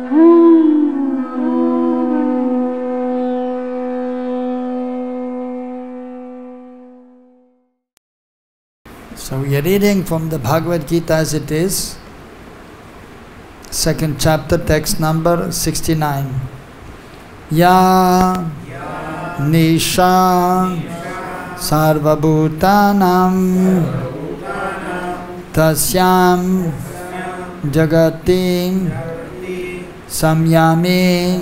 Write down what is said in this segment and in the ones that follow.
So we are reading from the Bhagavad-Gita as it is, second chapter, text number 69. Ya Nisha Sarvabhutanam Tasyam Jagati Samyami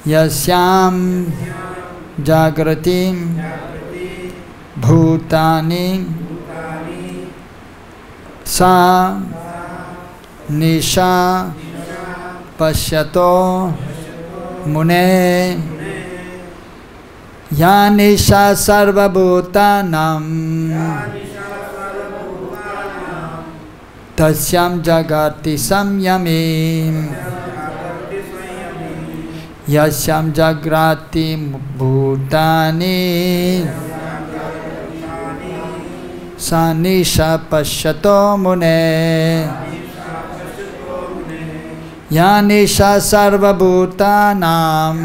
Yasyam Jagratim Bhutani Sa Nisha Pashyato Mune Ya Nisha Sarvabhutanam Tasyam Jagati Samyami Yasyam Jagrati Bhutani Sa Nisha Pashyato Mune Ya Nisha Sarvabhutanam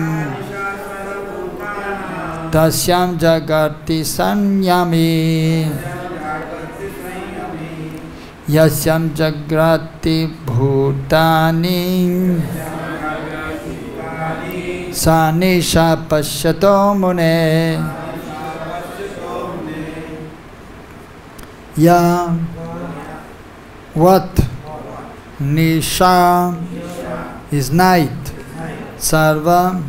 Tasyam Jagati Samyami Yasyam Jagrati Bhutani Sa Nisha Pashyato Mune Ya what? Nisha is night. Sarva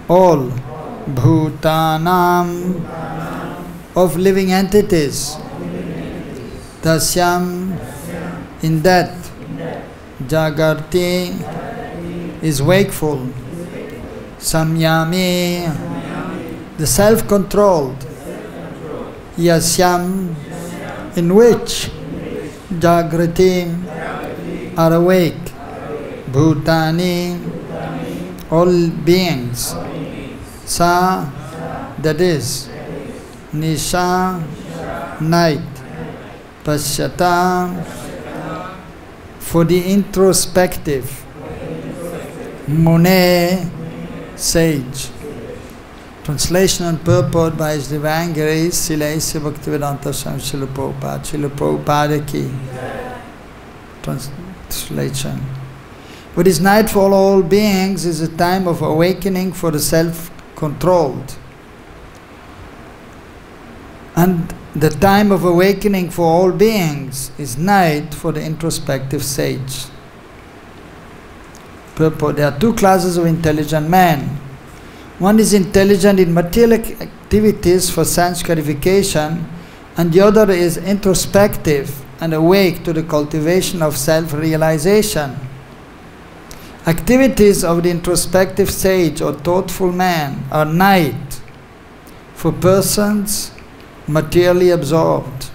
all. Bhutanam of living entities. Tasyam in that. Jagarti is wakeful. Samyami the self-controlled. Yasyam in which Jagrati are awake. Bhutani all beings. Sa that is. Nisha night. Pashyata for the introspective. Mune sage. Translation and purport by His Divine Grace Srila A.C. Bhaktivedanta Swami Srila Prabhupada. Srila Prabhupada ki. Translation. What is night for all beings is a time of awakening for the self-controlled. And the time of awakening for all beings is night for the introspective sage. Purport. There are two classes of intelligent men. One is intelligent in material activities for sense gratification, and the other is introspective and awake to the cultivation of self-realization. Activities of the introspective sage or thoughtful man are night for persons materially absorbed.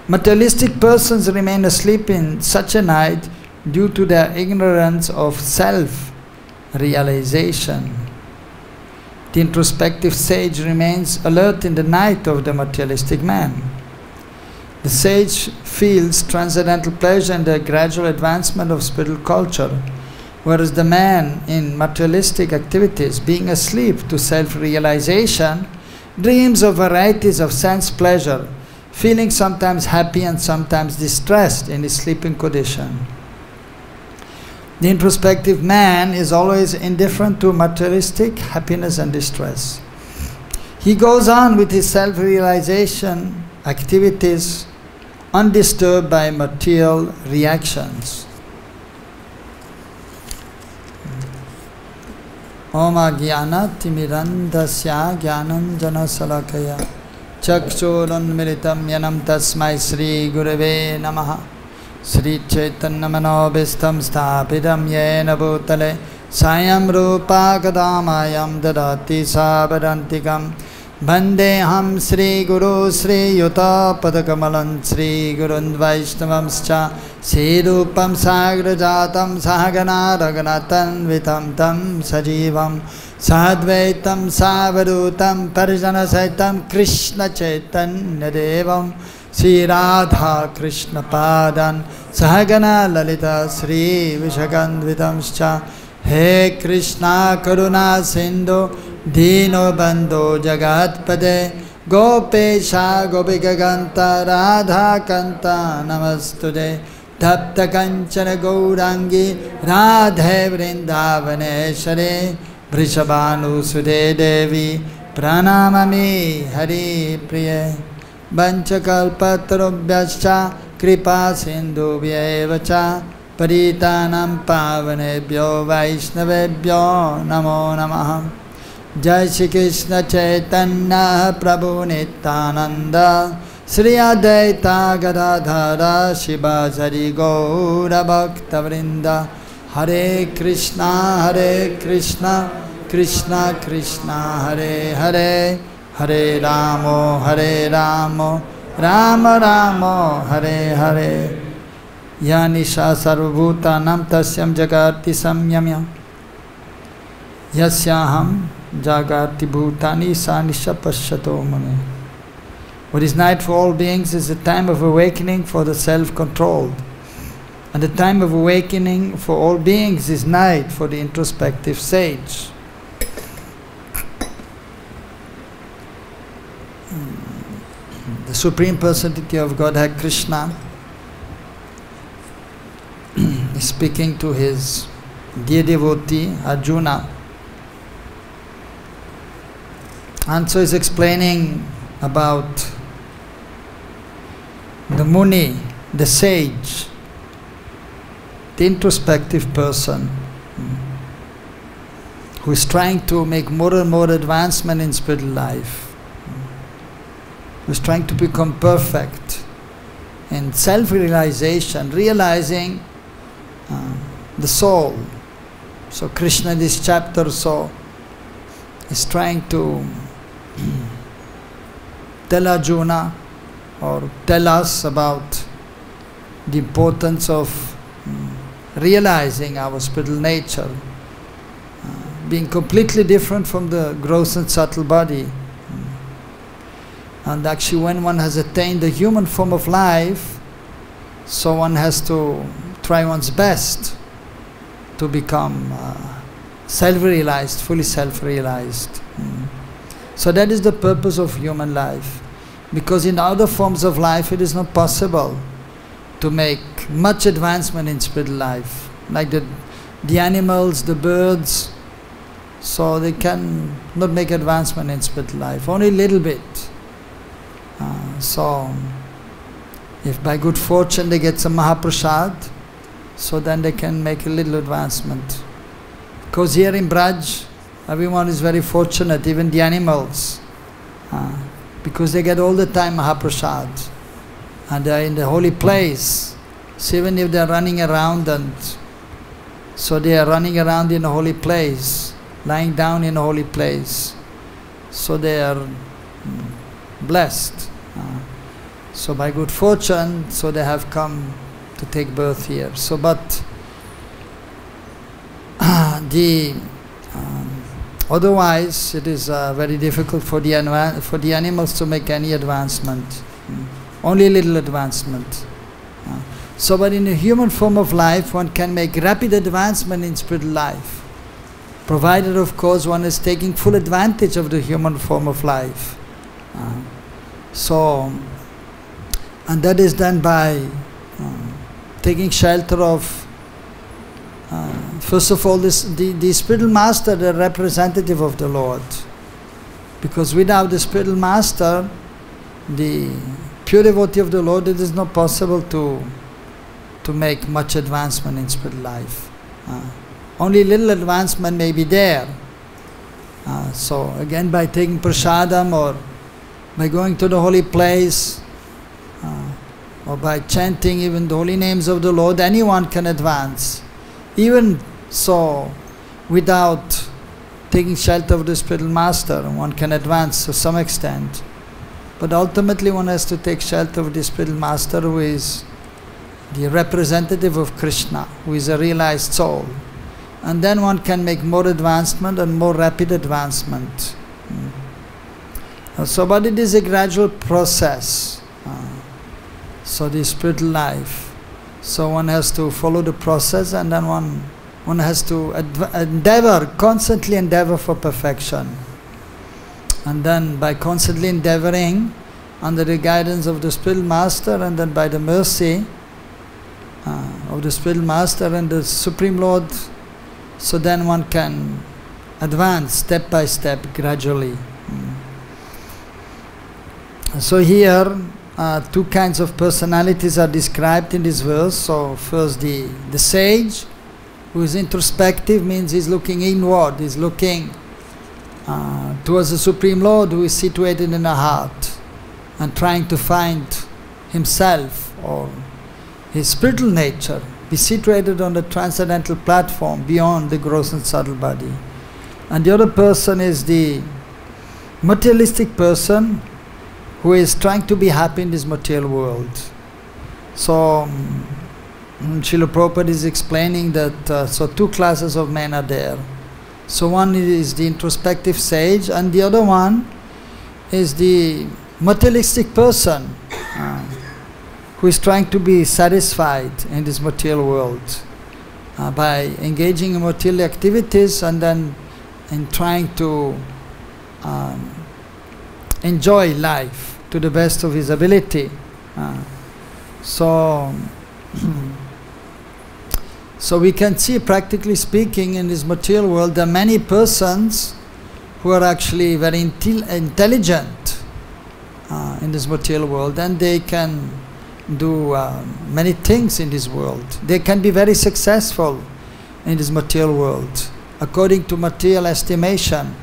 Materialistic persons remain asleep in such a night due to their ignorance of self-realization. The introspective sage remains alert in the night of the materialistic man. The sage feels transcendental pleasure in the gradual advancement of spiritual culture, whereas the man in materialistic activities, being asleep to self-realization, dreams of varieties of sense pleasure, feeling sometimes happy and sometimes distressed in his sleeping condition. The introspective man is always indifferent to materialistic happiness and distress. He goes on with his self-realization activities undisturbed by material reactions. Om Agyana Timirandasya Gyananjana Salakaya Chakshurunmilitam Yanam Tasmai Sri Gurave Namaha Sri Chaitanya Manobhistam Sthapitam Yena Bhutale Sayam Rupa Kadamayam Dadati Sabadantikam Vandeham Sri Guru Sri Yuta Padakamalan Sri Gurun Vaishnavamscha Sri Rupam Sagrajatam Sahagana Raganatan Vitam Tam Sajivam Sadvaitam Savadutam Parijana Saitam Krishna Chaitanya Devam Sri Radha Krishna Padan Sahagana Lalita Sri Vishakandvitamscha He Krishna Karuna Sindhu Dino Bandhu Jagatpade Gopesha Gopika Ganta Radha Kanta Namastude Tapta Kanchana Gaurangi Radhe Vrindavaneshare Vrishabhanu Sude Devi Pranamami Hari Priye Vanchakalpatarubhyascha Kripa Sindhubhyevacha Paritanam Pavanebhyo Vaishnavebhyo Namo Namaha Jai Shri Krishna Chaitanya Prabhu Nityananda Sri Advaita Gadadhara Shivasari Gaura Bhakta Vrinda Hare Krishna Krishna Krishna Hare Hare Hare Ramo Rama Rama Hare Hare Yanisha Sarvabhutanam Tasyam Jagati Samyamya Yasyaham Jagati Bhutani Sanisha Pashyato Mane. What is night for all beings is a time of awakening for the self-controlled. And the time of awakening for all beings is night for the introspective sage. The Supreme Personality of Godhead Krishna is speaking to his dear devotee Arjuna. And so he's explaining about the Muni, the sage, the introspective person who is trying to make more and more advancement in spiritual life, who is trying to become perfect in self-realization, realizing the soul. So Krishna in this chapter is trying to tell Arjuna or tell us about the importance of realizing our spiritual nature, being completely different from the gross and subtle body. And actually when one has attained the human form of life, so one has to try one's best to become self-realized, fully self-realized. So that is the purpose of human life. Because in other forms of life it is not possible to make much advancement in spiritual life. Like the animals, the birds, so they can not make advancement in spiritual life, only a little bit. So if by good fortune they get some Mahaprasad, so then they can make a little advancement. Because here in Braj, everyone is very fortunate, even the animals, because they get all the time Mahaprasad. And they are in the holy place. So even if they are running around, and so they are running around in a holy place, lying down in a holy place, so they are blessed. So by good fortune, so they have come to take birth here. So but otherwise it is very difficult for the animals to make any advancement. Only a little advancement. So but in a human form of life one can make rapid advancement in spiritual life, provided of course one is taking full advantage of the human form of life. And that is done by taking shelter of first of all the spiritual master, the representative of the Lord. Because without the spiritual master, the pure devotee of the Lord, it is not possible to make much advancement in spiritual life. Only little advancement may be there. So again, by taking prasadam or by going to the holy place or by chanting even the holy names of the Lord, anyone can advance. Even so, without taking shelter of the spiritual master, one can advance to some extent. But ultimately one has to take shelter of the spiritual master, who is the representative of Krishna, who is a realized soul. And then one can make more advancement and more rapid advancement. So, but it is a gradual process. So the spiritual life. So one has to follow the process, and then one has to endeavor, constantly endeavor for perfection. And then by constantly endeavoring under the guidance of the spiritual master, and then by the mercy of the spiritual master and the Supreme Lord, so then one can advance step by step, gradually. So here two kinds of personalities are described in this verse. So first the sage, who is introspective, means he's looking inward, he's looking towards the Supreme Lord, who is situated in the heart, and trying to find himself or his spiritual nature, be situated on the transcendental platform beyond the gross and subtle body. And the other person is the materialistic person, who is trying to be happy in this material world. So Srila Prabhupada is explaining that so two classes of men are there. So one is the introspective sage, and the other one is the materialistic person who is trying to be satisfied in this material world by engaging in material activities, and then in trying to enjoy life to the best of his ability. So we can see, practically speaking, in this material world, there are many persons who are actually very intelligent in this material world, and they can do many things in this world. They can be very successful in this material world, according to material estimation,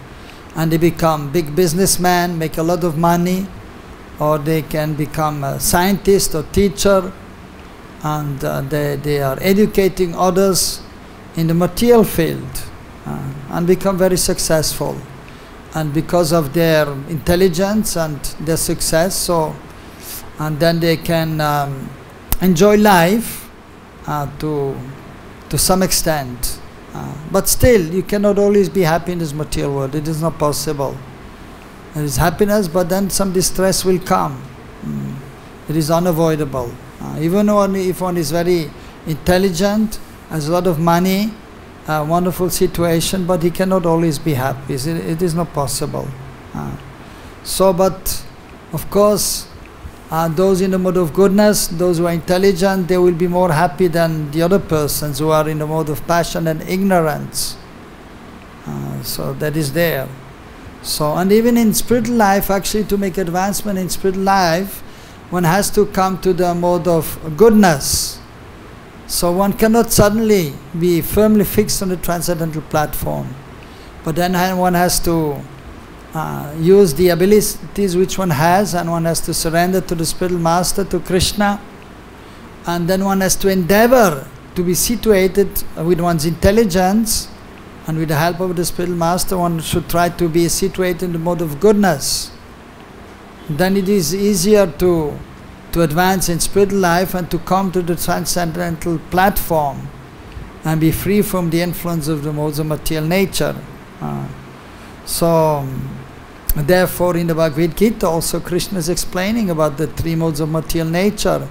and they become big businessmen, make a lot of money, or they can become a scientist or teacher, and they are educating others in the material field and become very successful. And because of their intelligence and their success, and then they can enjoy life to some extent. But still, you cannot always be happy in this material world. It is not possible. There is happiness, but then some distress will come. It is unavoidable. Even if one is very intelligent, has a lot of money, a wonderful situation, but he cannot always be happy. It is not possible. But of course, those in the mode of goodness, those who are intelligent, they will be more happy than the other persons who are in the mode of passion and ignorance. So that is there. And even in spiritual life, actually, to make advancement in spiritual life, one has to come to the mode of goodness. So one cannot suddenly be firmly fixed on the transcendental platform. But then one has to use the abilities which one has, and one has to surrender to the spiritual master, to Krishna, and then one has to endeavor to be situated with one's intelligence, and with the help of the spiritual master, one should try to be situated in the mode of goodness. Then it is easier to advance in spiritual life and to come to the transcendental platform and be free from the influence of the modes of material nature. Therefore, in the Bhagavad-Gita also Krishna is explaining about the three modes of material nature,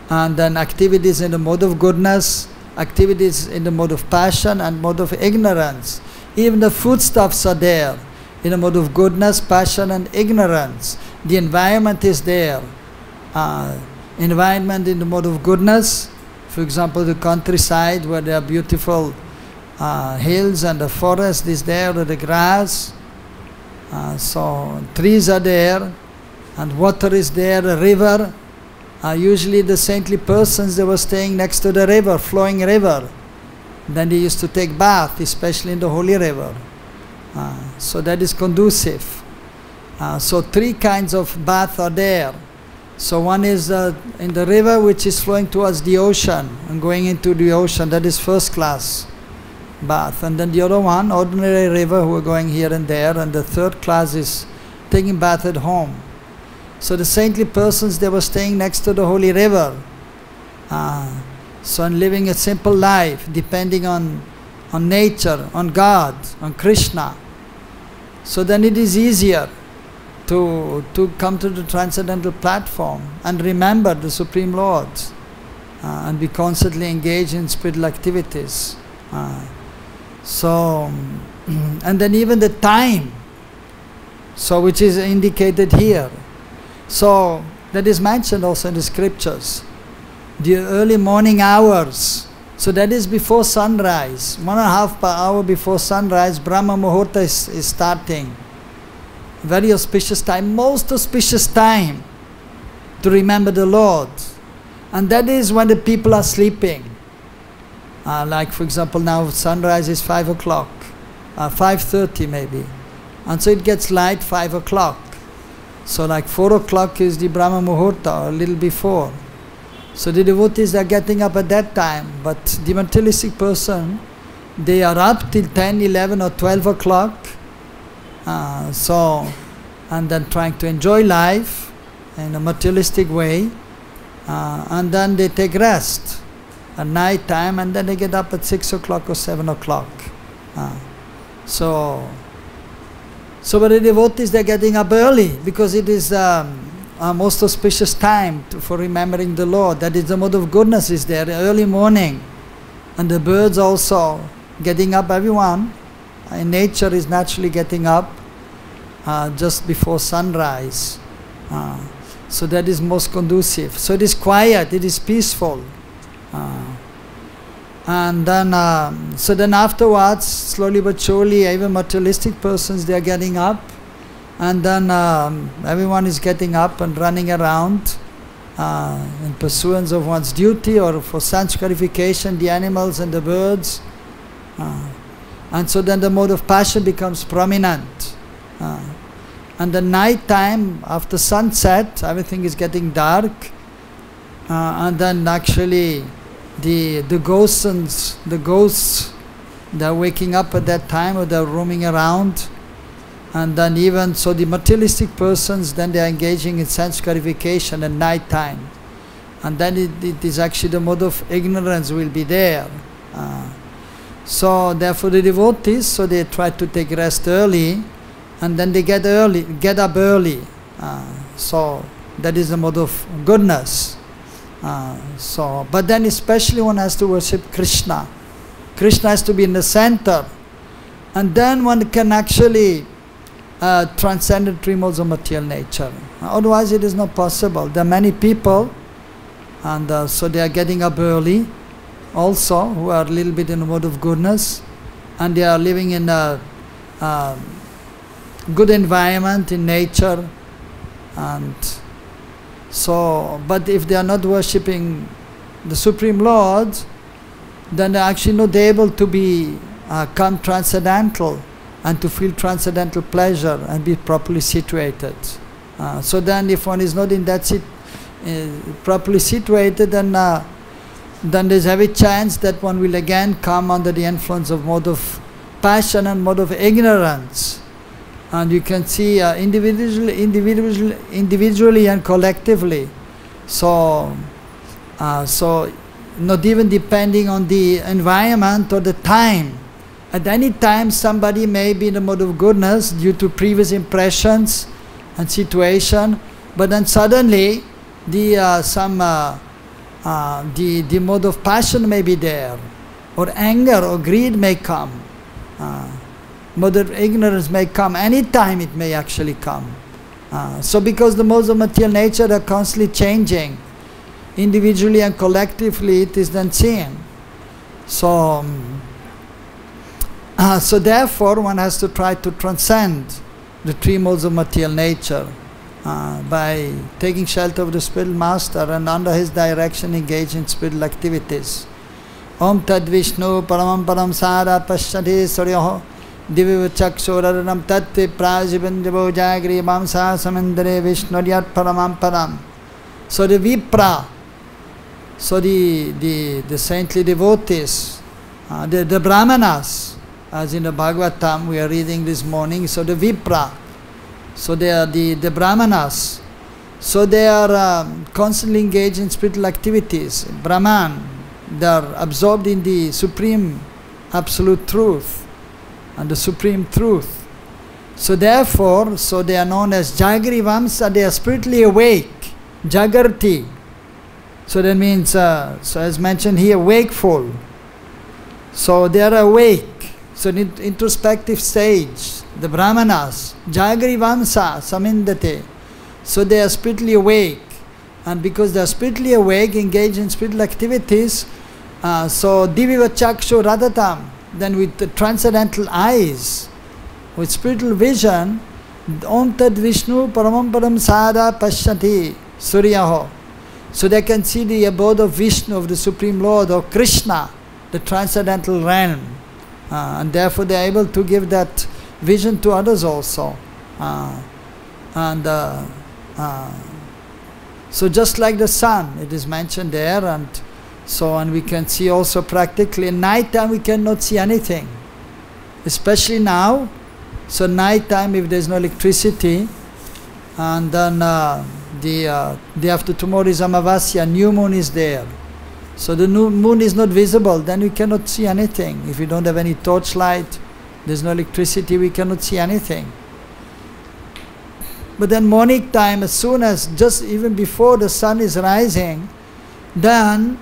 and then activities in the mode of goodness, activities in the mode of passion, and mode of ignorance. Even the foodstuffs are there in the mode of goodness, passion, and ignorance. The environment is there. Environment in the mode of goodness, for example, the countryside where there are beautiful hills, and the forest is there, or the grass. So trees are there, and water is there, a river. Usually the saintly persons, they were staying next to the river, flowing river. Then they used to take bath, especially in the holy river. So that is conducive. So three kinds of bath are there. So one is in the river which is flowing towards the ocean and going into the ocean. That is first class bath. And then the other one, ordinary river who are going here and there. And the third class is taking bath at home. So the saintly persons, they were staying next to the holy river. So and living a simple life, depending on nature, on God, on Krishna. So then it is easier to come to the transcendental platform and remember the Supreme Lord and be constantly engaged in spiritual activities. And then even the time, so which is indicated here. So that is mentioned also in the scriptures. The early morning hours. So that is before sunrise. 1.5 hour before sunrise, Brahma Muhurta is starting. Very auspicious time, most auspicious time to remember the Lord. And that is when the people are sleeping. Like for example now sunrise is 5 o'clock, 5:30 maybe. And so it gets light 5 o'clock. So like 4 o'clock is the Brahma Muhurta, or a little before. So the devotees are getting up at that time, but the materialistic person, they are up till 10, 11 or 12 o'clock. And then trying to enjoy life in a materialistic way, and then they take rest at night time, and then they get up at 6 o'clock or 7 o'clock. But the devotees, they're getting up early because it is a most auspicious time for remembering the Lord. That is the mode of goodness is there, early morning. And the birds also getting up, everyone in nature is naturally getting up just before sunrise. So that is most conducive. So it is quiet, it is peaceful. And then, so then afterwards, slowly but surely, even materialistic persons, they are getting up. And then everyone is getting up and running around in pursuance of one's duty or for sense gratification, the animals and the birds. And so then the mode of passion becomes prominent. And the night time, after sunset, everything is getting dark. And then actually the ghosts, they're waking up at that time, or they're roaming around. And then even so the materialistic persons, then they are engaging in sense gratification at night time. And then it is actually the mode of ignorance will be there. So therefore the devotees, so they try to take rest early, and then they get up early. So that is the mode of goodness. But then especially one has to worship Krishna. Krishna has to be in the center. And then one can actually transcend the three modes of material nature. Otherwise it is not possible. There are many people, and so they are getting up early also, who are a little bit in the mode of goodness, and they are living in a good environment in nature. And so, but if they are not worshipping the Supreme Lord, then they are actually not able to become transcendental and to feel transcendental pleasure and be properly situated. So then if one is not in that properly situated, then there's every chance that one will again come under the influence of mode of passion and mode of ignorance. And you can see individually and collectively. So not even depending on the environment or the time. At any time somebody may be in the mode of goodness due to previous impressions and situation, but then suddenly the mode of passion may be there, or anger or greed may come. Mode of ignorance may come. Any time it may actually come. So because the modes of material nature are constantly changing, individually and collectively it is then seen. So therefore one has to try to transcend the three modes of material nature by taking shelter of the spiritual master and under his direction engage in spiritual activities. Om Tad Vishnu Paramam Param Sara Pashyati Suryoho Divi Chakshuraranam Tattvi Prajibandjabo Jagri Mamsa Samandre Vishnuryat Paramam Param. So the Vipra, so the saintly devotees, the Brahmanas, as in the Bhagavatam we are reading this morning, so the Vipra, so they are the Brahmanas, so they are constantly engaged in spiritual activities. Brahman, they are absorbed in the supreme absolute truth and the supreme truth. So therefore, so they are known as Jagri Vamsa, they are spiritually awake, Jagarti. So that means, so as mentioned here, wakeful. So they are awake. So in introspective stage, the Brahmanas, Jagri Vamsa, Samindate. So they are spiritually awake. And because they are spiritually awake, engaged in spiritual activities, so Diviva Chakshu Radatam, then with the transcendental eyes, with spiritual vision, Om Tad Vishnu Paramam Param Sada Pashyati Suryaho. So they can see the abode of Vishnu, of the Supreme Lord, or Krishna, the transcendental realm. And therefore they are able to give that vision to others also. So just like the sun, it is mentioned there, and so on. We can see also practically in night time we cannot see anything, especially now. So night time, if there is no electricity, and then the day after tomorrow is Amavasya, new moon is there. So the new moon is not visible, then we cannot see anything. If we don't have any torchlight, there is no electricity, we cannot see anything. But then morning time, as soon as, just even before the sun is rising, then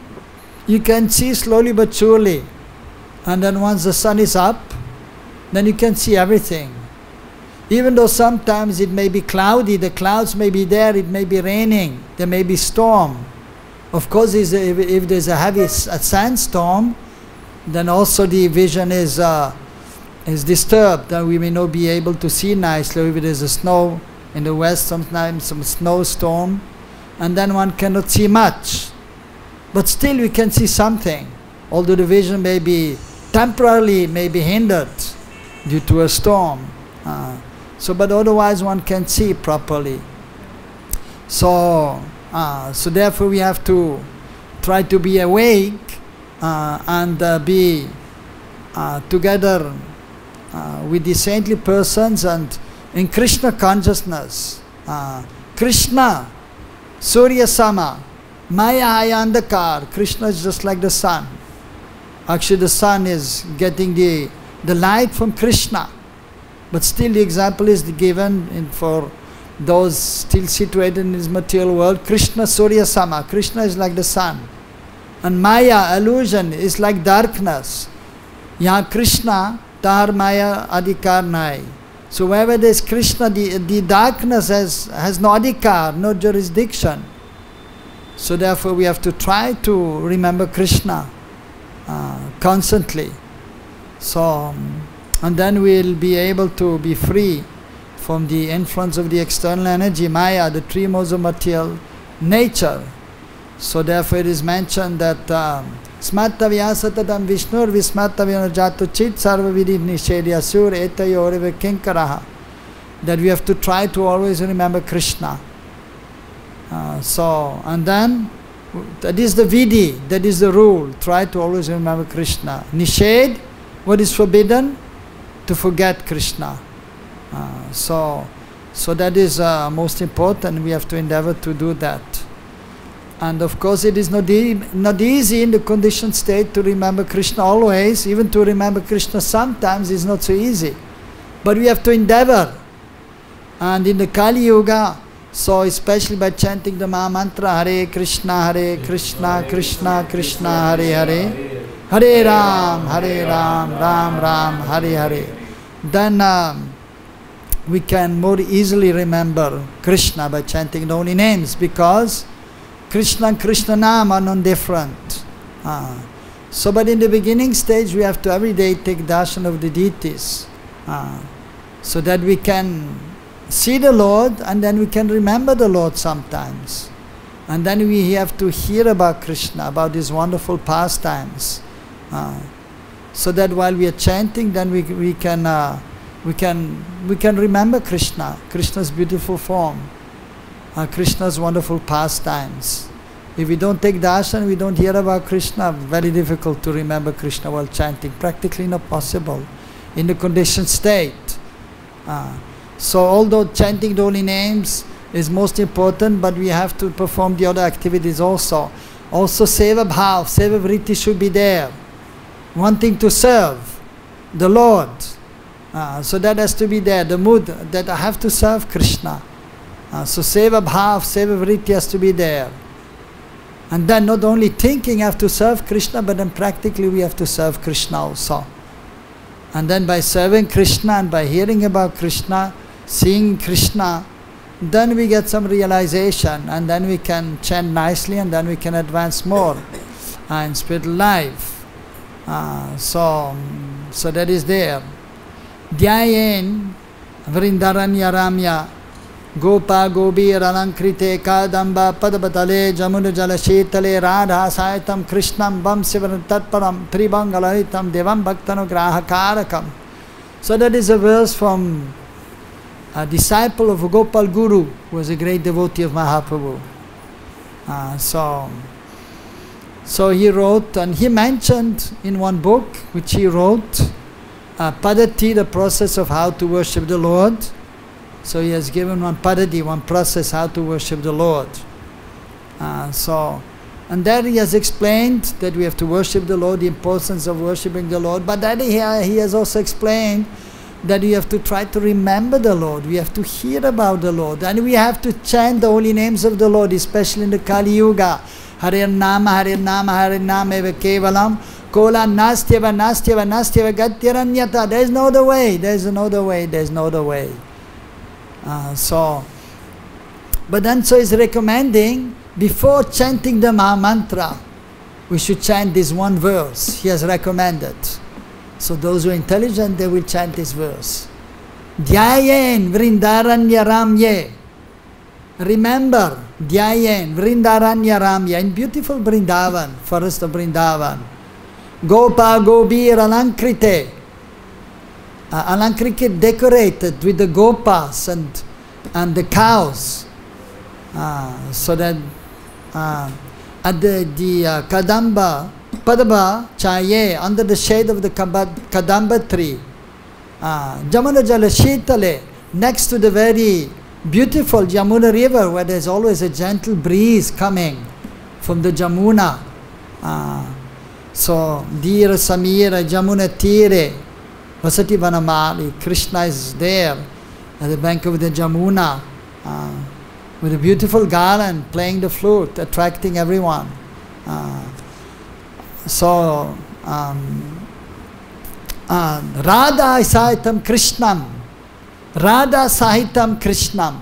you can see slowly but surely. And then once the sun is up, then you can see everything. Even though sometimes it may be cloudy, the clouds may be there, it may be raining, there may be storm. Of course, if there's a heavy sandstorm, then also the vision is disturbed, then we may not be able to see nicely. If there's a snow in the west, sometimes some snowstorm, and then one cannot see much. But still we can see something, although the vision may be temporarily hindered due to a storm. But otherwise one can see properly. So therefore we have to try to be awake and be together with the saintly persons and in Krishna consciousness. Krishna, Surya Sama, Maya Ayandakar. Krishna is just like the sun. Actually the sun is getting the light from Krishna. But still the example is given for those still situated in this material world. Krishna Surya Sama. Krishna is like the sun. And Maya, illusion, is like darkness. Yaha Krishna, tar Maya adhikar nai. So wherever there is Krishna, the darkness has no adhikar, no jurisdiction. So therefore we have to try to remember Krishna constantly. So, and then we will be able to be free from the influence of the external energy, Maya, the three modes of material nature. So therefore it is mentioned that Smatavya satadam Vishnur vismatavya jatu chit sarva vidhi nishedya sur etayoreve kinkaraha. That we have to try to always remember Krishna. And then that is the vidhi, that is the rule. Try to always remember Krishna. Nished, what is forbidden? To forget Krishna. So that is most important. We have to endeavor to do that. And of course it is not easy in the conditioned state to remember Krishna always. Even to remember Krishna sometimes is not so easy. But we have to endeavor. And in the Kali Yuga, so especially by chanting the Maha Mantra, Hare Krishna, Krishna Krishna, Hare Hare, Hare Ram, Ram Ram, Hare Hare. Then we can more easily remember Krishna by chanting the holy names, because Krishna and Krishna Nam are non-different. But in the beginning stage we have to every day take darshan of the deities, so that we can see the Lord and then we can remember the Lord sometimes. And then we have to hear about Krishna, about his wonderful pastimes, so that while we are chanting, then we can remember Krishna, Krishna's beautiful form, Krishna's wonderful pastimes. If we don't take darshan, we don't hear about Krishna, very difficult to remember Krishna while chanting, practically not possible in the conditioned state. So although chanting the holy names is most important, but we have to perform the other activities also. Also seva bhav, seva vritti should be there, wanting to serve the Lord. So that has to be there, the mood that I have to serve Krishna. So seva bhav, seva vritti has to be there. And then not only thinking I have to serve Krishna, but then practically we have to serve Krishna also. And then by serving Krishna and by hearing about Krishna, seeing Krishna, then we get some realization, and then we can chant nicely, and then we can advance more in spiritual life. So that is there. Dhyayen Vrindavan Ramya Gopa Gobir Alankrite Kadamba Padabatale Jamuna Jalashetale Radha Saitam Krishnam Vam Sivan Tatparam Tribangalaritam Devam Bhaktanu Karakam. So that is a verse from a disciple of Gopal Guru, who was a great devotee of Mahaprabhu. So he wrote, and he mentioned in one book which he wrote, Padati, the process of how to worship the Lord. So he has given one Padati, one process how to worship the Lord. And there he has explained that we have to worship the Lord, the importance of worshipping the Lord. But then he has also explained that we have to try to remember the Lord, we have to hear about the Lord, and we have to chant the holy names of the Lord, especially in the Kali Yuga. Hare Nama, Hare Nama, Hare Nama eva kevalam, kola nastyava, nastyava, nastyava gatyaranyata. There is no other way, there is no other way, there is no other way. But then so is recommending, before chanting the Maha Mantra, we should chant this one verse. He has recommended. So those who are intelligent, they will chant this verse. Dhyayen Vrindaranya Ramye. Remember, Dhyayen Vrindaranya Ramya, in beautiful Vrindavan, forest of Vrindavan. Gopa Gobir Alankrite. Alankrite decorated with the gopas and the cows. So that at the Kadamba, Padaba Chaye, under the shade of the Kadamba tree, Jamuna Jala Shitale, next to the very beautiful Jamuna river, where there is always a gentle breeze coming from the Jamuna. So, Dira Samira Jamuna Tire, Vasati Vanamali, Krishna is there at the bank of the Jamuna with a beautiful garland, playing the flute, attracting everyone. Radha Sahitam Krishnam. Radha Sahitam Krishnam.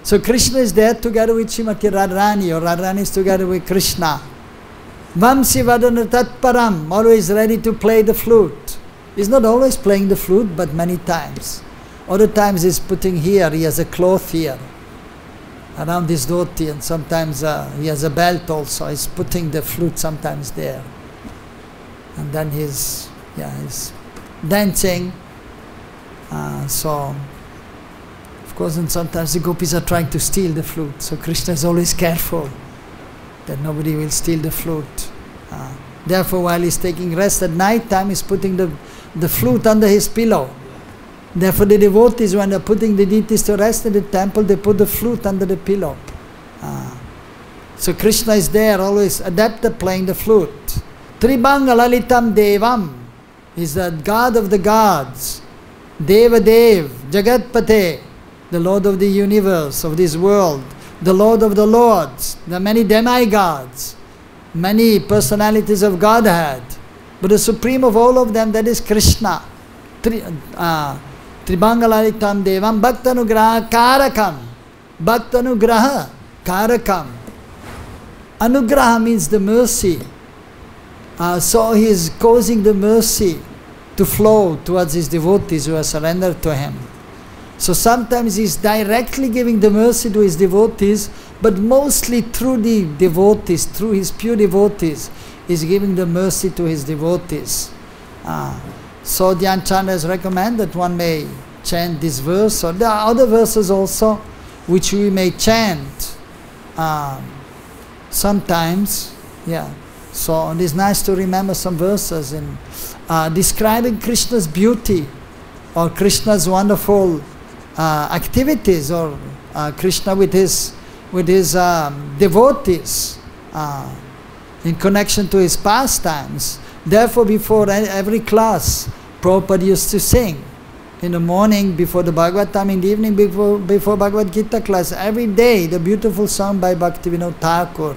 So Krishna is there together with Srimati Radharani, or Radharani is together with Krishna. Vamsi Vadana Tatparam, always ready to play the flute. He's not always playing the flute, but many times. Other times he's putting here, he has a cloth here around his dhoti, and sometimes he has a belt also. He's putting the flute sometimes there. And then he's dancing. So, of course, and sometimes the gopis are trying to steal the flute. So Krishna is always careful that nobody will steal the flute. Therefore, while he's taking rest at night time, he's putting the flute under his pillow. Therefore, the devotees, when they're putting the deities to rest in the temple, they put the flute under the pillow. So Krishna is there, always adept at playing the flute. Tribanga Lalitam Devam is the God of the gods. Deva Dev, Jagatpate, the Lord of the universe, of this world. The Lord of the Lords. There are many demigods, many personalities of Godhead. But the supreme of all of them, that is Krishna. Tribangalalitam Devam Bhaktanugraha Karakam. Bhaktanugraha Karakam. Anugraha means the mercy. So he is causing the mercy to flow towards his devotees who are surrendered to him. So sometimes he is directly giving the mercy to his devotees, but mostly through the devotees, through his pure devotees, he is giving the mercy to his devotees. So Dhyan Chand has recommended that one may chant this verse, or there are other verses also which we may chant sometimes. So it is nice to remember some verses in describing Krishna's beauty, or Krishna's wonderful activities, or Krishna with his devotees in connection to his pastimes. Therefore, before every class, Prabhupada used to sing in the morning before the Bhagavatam, in the evening before Bhagavad-Gita class. Every day, the beautiful song by Bhaktivinoda Thakur,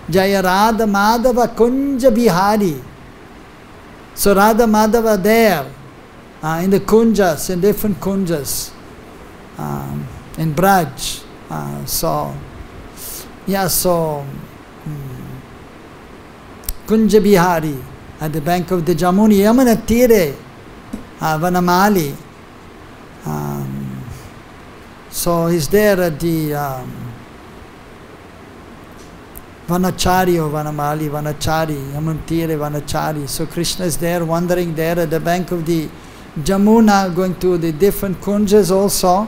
Jaya Radha Madhava Kunja Bihari. So Radha Madhava there, in the kunjas, in different kunjas, in Braj. Kunja Bihari, at the bank of the Jamuni, Yamuna Tire, Vanamali. So he's there at the Vanachari or Vanamali, Vanachari, Yamantire, Vanachari. So Krishna is there, wandering there at the bank of the Jamuna, going to the different kunjas also.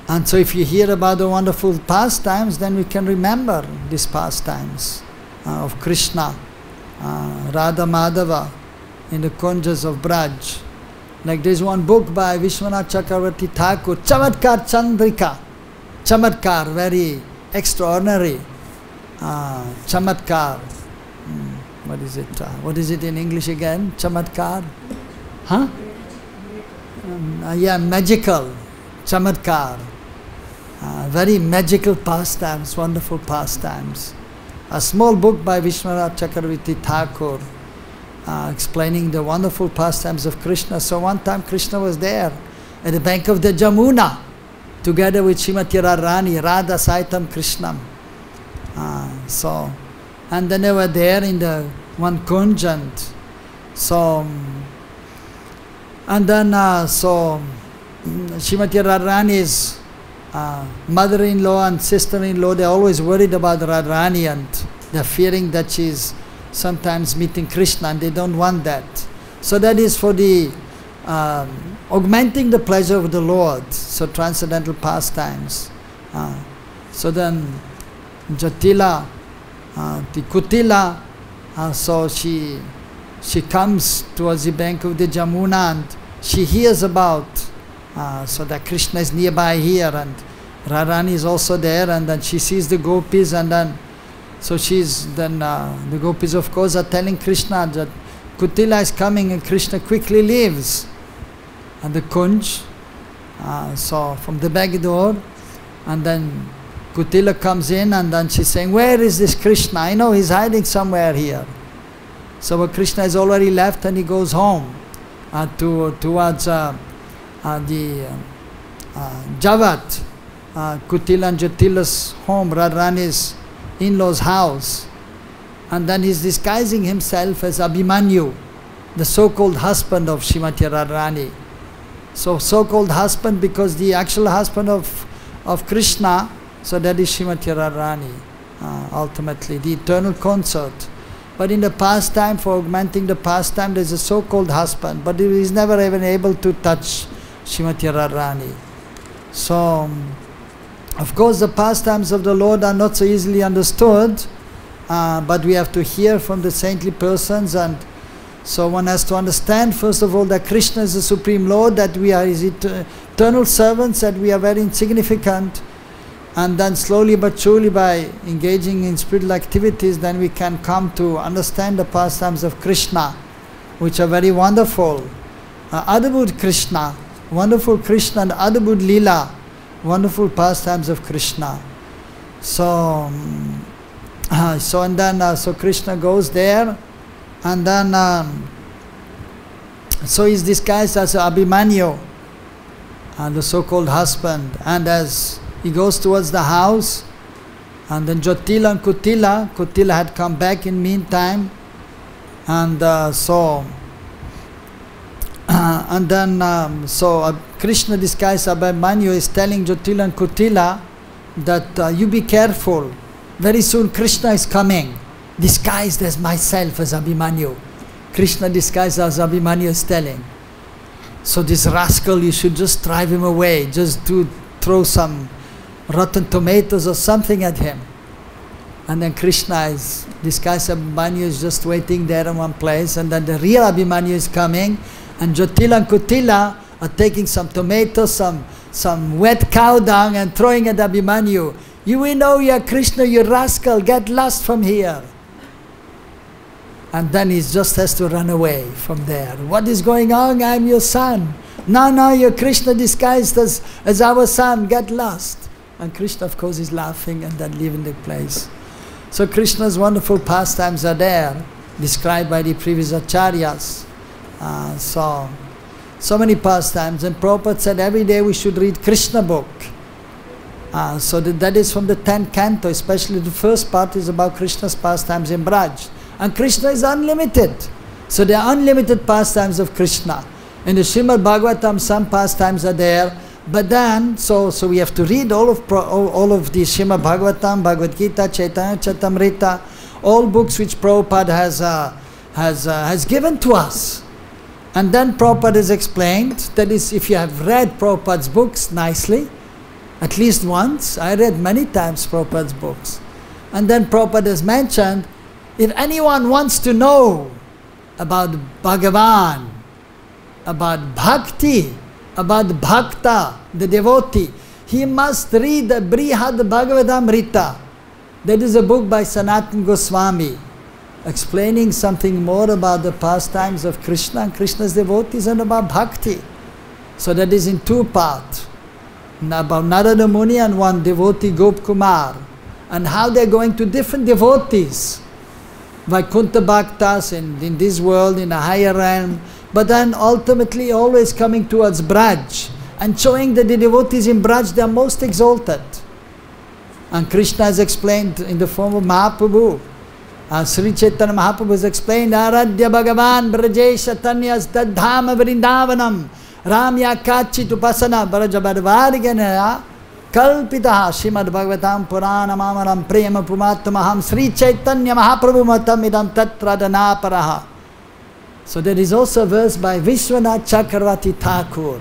And so if you hear about the wonderful pastimes, then we can remember these pastimes of Krishna, Radha Madhava, in the kunjas of Braj. Like there's one book by Vishwanath Chakravarti Thakur, Chamatkar Chandrika. Chamatkar, very extraordinary. Chamatkar. What is it? What is it in English again? Chamatkar? Huh? Yeah, magical. Chamatkar. Very magical pastimes, wonderful pastimes. A small book by Vishwanath Chakravarti Thakur, explaining the wonderful pastimes of Krishna. So one time Krishna was there at the bank of the Jamuna, together with Srimati Radharani, Radha Saitam Krishnam. And then they were there in the one kunj, and then Srimati Radharani's mother-in-law and sister-in-law, they're always worried about Radharani, and they're fearing that she's sometimes meeting Krishna, and they don't want that. So that is for the augmenting the pleasure of the Lord, so transcendental pastimes. So then Jatila, the Kutila, so she comes towards the bank of the Jamuna, and she hears about so that Krishna is nearby here, and Radharani is also there, and then she sees the gopis, and then the gopis of course are telling Krishna that Kutila is coming, and Krishna quickly leaves and the kunj, so from the back door, and then Kutila comes in, and then she's saying, where is this Krishna? I know he's hiding somewhere here. So Krishna has already left, and he goes home towards the Javat, Kutila and Jatila's home, Radharani's in-law's house. And then he's disguising himself as Abhimanyu, the so-called husband of Srimati Radharani. So-called husband because the actual husband of Krishna, so that is Srimati Radharani, ultimately, the eternal consort. But in the pastime, for augmenting the pastime, there's a so-called husband, but he is never even able to touch Srimati Radharani. So, of course, the pastimes of the Lord are not so easily understood, but we have to hear from the saintly persons, and so one has to understand, first of all, that Krishna is the Supreme Lord, that we are His eternal servants, that we are very insignificant, and then slowly but surely by engaging in spiritual activities, then we can come to understand the pastimes of Krishna, which are very wonderful. Adbhut Krishna, wonderful Krishna, and Adbhut Leela, wonderful pastimes of Krishna. So Krishna goes there, and then so he's disguised as Abhimanyu, the so-called husband, and as he goes towards the house, and then Jatila and Kutila had come back in meantime, and Krishna disguised Abhimanyu is telling Jatila and Kutila that you be careful, very soon Krishna is coming, disguised as myself as Abhimanyu. Krishna disguised as Abhimanyu is telling. So this rascal, you should just drive him away, just to throw some rotten tomatoes or something at him. And then Krishna is disguised Abhimanyu is just waiting there in one place, and then the real Abhimanyu is coming, and Jatila and Kutila are taking some tomatoes, some wet cow dung, and throwing at Abhimanyu. You know you are Krishna, you rascal, get lost from here. And then he just has to run away from there. What is going on? I'm your son. No, you're Krishna disguised as our son. Get lost. And Krishna, of course, is laughing and then leaving the place. So Krishna's wonderful pastimes are there, described by the previous acharyas. So many pastimes. And Prabhupada said every day we should read Krishna book. So that is from the 10th canto, especially the first part is about Krishna's pastimes in Braj. And Krishna is unlimited. So there are unlimited pastimes of Krishna. In the Srimad Bhagavatam, some pastimes are there. But then, so we have to read all of the Srimad Bhagavatam, Bhagavad-Gita, Chaitanya Charitamrita, all books which Prabhupada has given to us. And then Prabhupada has explained, that is, if you have read Prabhupada's books nicely, at least once, I read many times Prabhupada's books. And then Prabhupada has mentioned, if anyone wants to know about Bhagavan, about Bhakti, about Bhakta, the devotee, he must read the Brihad Bhagavad-Amrita. That is a book by Sanatana Goswami, explaining something more about the pastimes of Krishna and Krishna's devotees and about Bhakti. So that is in 2 parts. About Narada Muni and one devotee, Gop Kumar, and how they are going to different devotees, Vaikuntha Bhaktas in this world, in a higher realm, but then ultimately always coming towards Braj, and showing that the devotees in Braj, they are most exalted. And Krishna has explained in the form of Mahaprabhu. Sri Chaitanya Mahaprabhu has explained, Aradhya Bhagavan Brajesha Tanyas Dadhama Vrindavanam Ramya Kachit Upasana Brajabadvarganaya Kalpitaha Srimad Bhagavatam Purana Mamaram Prema Pumattamaham Sri Chaitanya Mahaprabhu Matam Idam Tatradana Paraha. So there is also a verse by Vishwanath Chakravarti Thakur.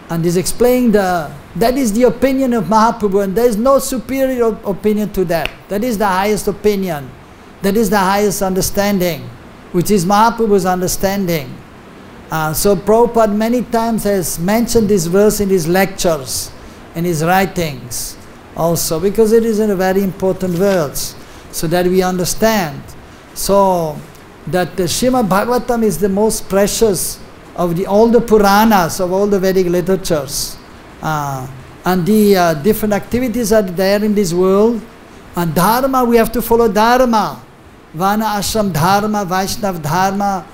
And he's explaining that is the opinion of Mahaprabhu, and there is no superior opinion to that. That is the highest opinion. That is the highest understanding, which is Mahaprabhu's understanding. So Prabhupada many times has mentioned this verse in his lectures, in his writings also, because it is a very important verse, so that we understand. So that the Srimad Bhagavatam is the most precious of all the Puranas, of all the Vedic literatures. And the different activities are there in this world. And Dharma, we have to follow Dharma. Vana Ashram Dharma, Vaishnav Dharma,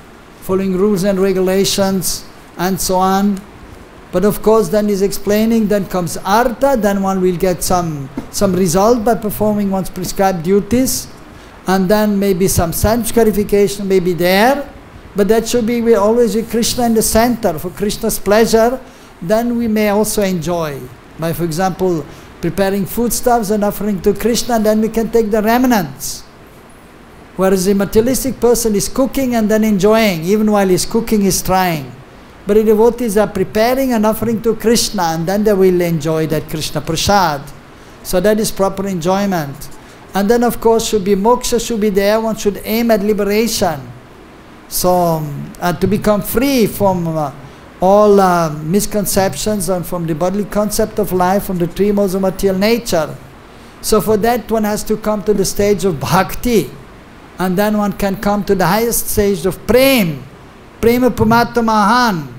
following rules and regulations, and so on. But of course, then he's explaining, then comes Artha, then one will get some result by performing one's prescribed duties. And then maybe some sanctification may be there. But that should be always with Krishna in the center, for Krishna's pleasure. Then we may also enjoy by, for example, preparing foodstuffs and offering to Krishna, and then we can take the remnants. Whereas the materialistic person is cooking and then enjoying, even while he's cooking he's trying. But the devotees are preparing and offering to Krishna, and then they will enjoy that Krishna prasad. So that is proper enjoyment. And then of course should be moksha, should be there, one should aim at liberation. So to become free from all misconceptions and from the bodily concept of life, from the three modes of material nature. So for that one has to come to the stage of bhakti, and then one can come to the highest stage of prem, prema pumatamahan,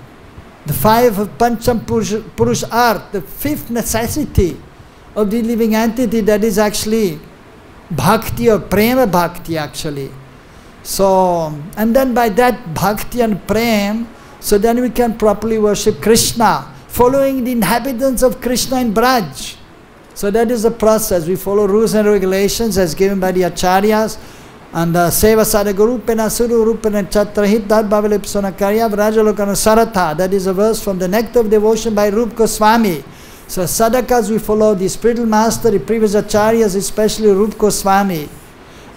the 5 of pancham purush art, the 5th necessity of the living entity, that is actually bhakti or prema bhakti actually. So, and then by that bhakti and prem, so then we can properly worship Krishna, following the inhabitants of Krishna in Braj. So that is the process. We follow rules and regulations as given by the acharyas. And seva sadagurupena sururupena chatrahit dad bhavalipsona karya vrajalokana saratha. That is a verse from the Nectar of Devotion by Rupa Goswami. So sadakas we follow the spiritual master, the previous acharyas, especially Rupa Goswami.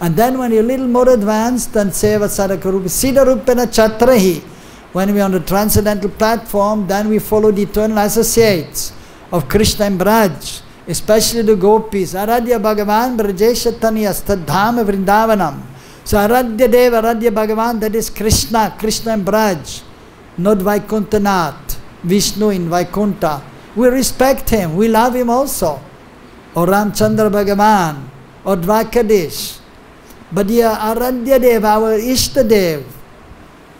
And then when you're a little more advanced, then seva sadakarupa siddharupena chatrahi. When we are on the transcendental platform, then we follow the eternal associates of Krishna and Braj, especially the gopis. Aradhya Bhagavan Brajesha Tanyas Tadhama Vrindavanam. So Aradhya Deva, Aradhya Bhagavan, that is Krishna, Krishna and Braj, not Vaikuntha Nath, Vishnu in Vaikuntha. We respect him, we love him also. Or Ramchandra Bhagavan, or Dvakadish. But the Aradhya Dev, our Ishtadev,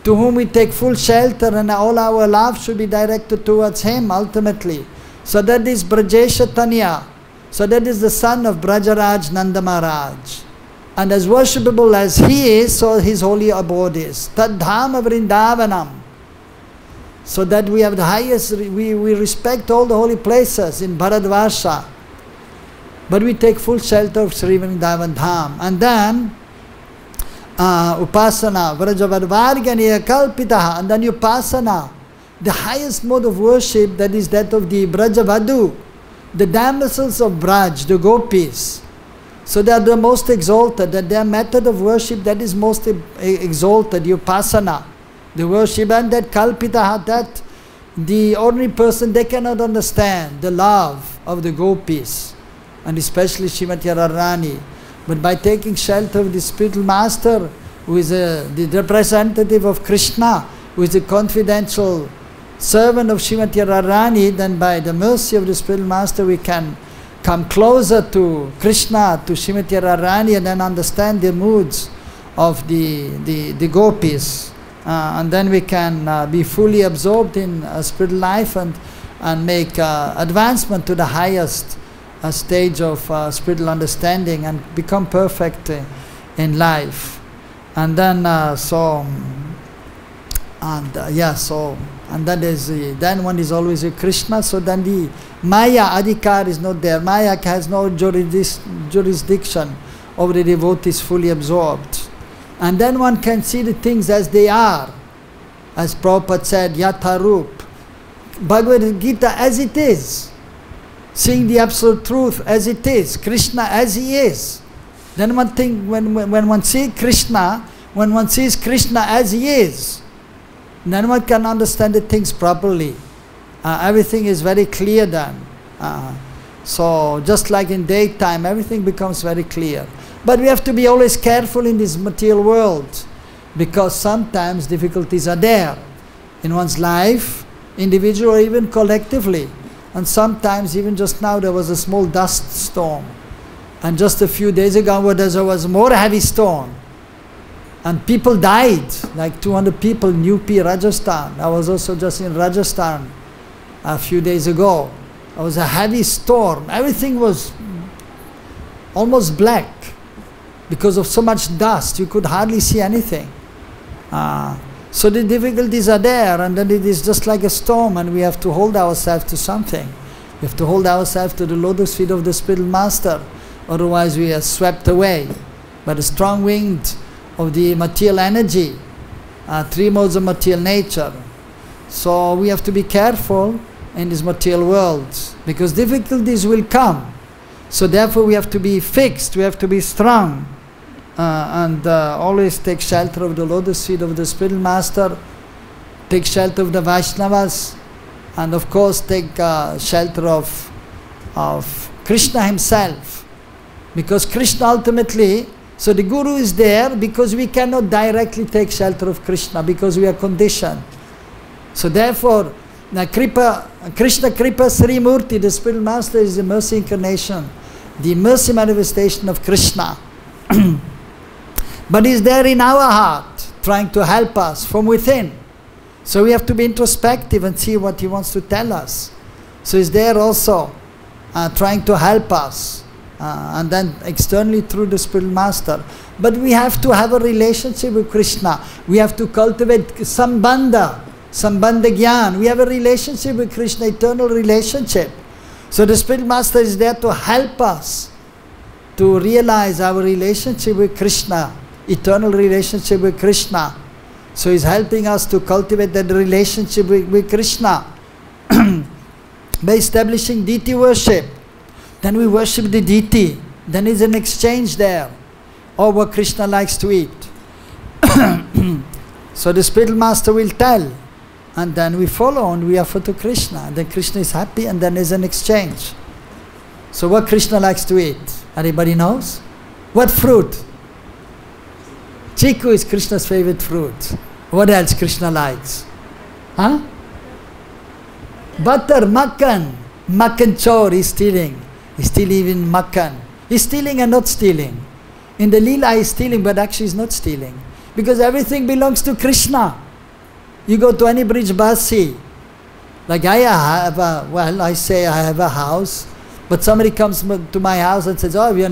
to whom we take full shelter, and all our love should be directed towards him ultimately. So that is Brajesha Tanya. So that is the son of Brajaraj Nanda Maharaj. And as worshipable as he is, so his holy abode is. Tad Dhama Vrindavanam. So that we have the highest, we respect all the holy places in Bharadvarsha. But we take full shelter of Sri Vrindavan Dham. And then, Upasana, Vrajavadvarganiya Kalpitaha, and then Upasana, the highest mode of worship, that is that of the Brajavadu, the damsels of Braj, the gopis. So they are the most exalted, that their method of worship, that is most exalted, the Upasana, the worship, and that Kalpitaha, that the ordinary person, they cannot understand the love of the gopis, and especially Srimati Radharani. But by taking shelter of the spiritual master, who is the representative of Krishna, who is a confidential servant of Srimati Radharani, then by the mercy of the spiritual master we can come closer to Krishna, to Srimati Radharani, and then understand the moods of the gopis. And then we can be fully absorbed in spiritual life and make advancement to the highest stage of spiritual understanding and become perfect in life. And then and that is then one is always with Krishna. So then the Maya Adhikar is not there. Maya has no jurisdiction over the devotees, fully absorbed. And then one can see the things as they are, as Prabhupada said, Yatharup, Bhagavad-Gita as it is, seeing the absolute truth as it is, Krishna as he is. Then one thing, when one sees Krishna, when one sees Krishna as he is, then one can understand the things properly. Everything is very clear then. So just like in daytime, everything becomes very clear. But we have to be always careful in this material world, because sometimes difficulties are there in one's life, individual or even collectively. And sometimes, even just now, there was a small dust storm. And just a few days ago, there was a more heavy storm. And people died, like 200 people in UP, Rajasthan. I was also just in Rajasthan a few days ago. It was a heavy storm. Everything was almost black because of so much dust. You could hardly see anything. So the difficulties are there, and then it is just like a storm, and we have to hold ourselves to something. We have to hold ourselves to the lotus feet of the spiritual master, otherwise we are swept away by the strong wind of the material energy, three modes of material nature. So we have to be careful in this material world, because difficulties will come. So therefore we have to be fixed, we have to be strong. And always take shelter of the lotus feet of the spiritual master, take shelter of the Vaishnavas, and of course take shelter of Krishna himself. Because Krishna ultimately, so the Guru is there because we cannot directly take shelter of Krishna, because we are conditioned. So therefore, Krishna Kripa Sri Murti, the spiritual master, is the mercy incarnation, the mercy manifestation of Krishna. But he is there in our heart, trying to help us from within. So we have to be introspective and see what he wants to tell us. So he's there also, trying to help us, and then externally through the spiritual master. But we have to have a relationship with Krishna. We have to cultivate sambandha gyan. We have a relationship with Krishna, eternal relationship. So the spiritual master is there to help us to realize our relationship with Krishna, eternal relationship with Krishna. So he's helping us to cultivate that relationship with Krishna by establishing deity worship. Then we worship the deity. Then there's an exchange there, or what Krishna likes to eat. So the spiritual master will tell, and then we follow and we offer to Krishna. And then Krishna is happy, and then there's an exchange. So what Krishna likes to eat? Anybody knows? What fruit? Chiku is Krishna's favorite fruit. What else Krishna likes? Huh? Butter, makkan. Makkan chor, he's stealing. He's still even makkan. He's stealing and not stealing. In the Leela he is stealing, but actually he is not stealing. Because everything belongs to Krishna. You go to any bridge basi. Like I have I have a house, but somebody comes to my house and says, oh, you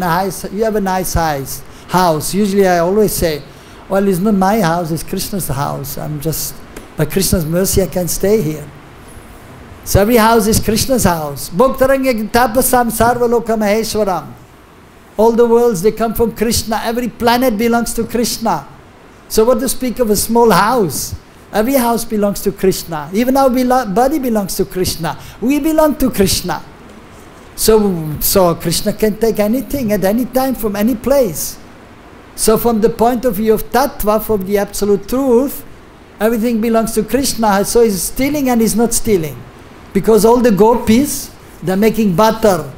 have a nice house. Usually I always say, well, it's not my house, it's Krishna's house. By Krishna's mercy I can stay here. So every house is Krishna's house. Bhoktaranga tapasam sarvaloka maheshwaram. All the worlds, they come from Krishna. Every planet belongs to Krishna. So what to speak of a small house? Every house belongs to Krishna. Even our body belongs to Krishna. We belong to Krishna. So Krishna can take anything at any time from any place. So from the point of view of Tattva, from the absolute truth, everything belongs to Krishna. So he's stealing and he's not stealing. Because all the gopis, they're making butter.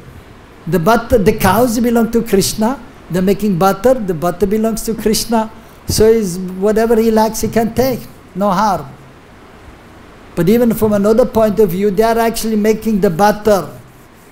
The cows belong to Krishna. They're making butter. The butter belongs to Krishna. So whatever he likes, he can take. No harm. But even from another point of view, they are actually making the butter.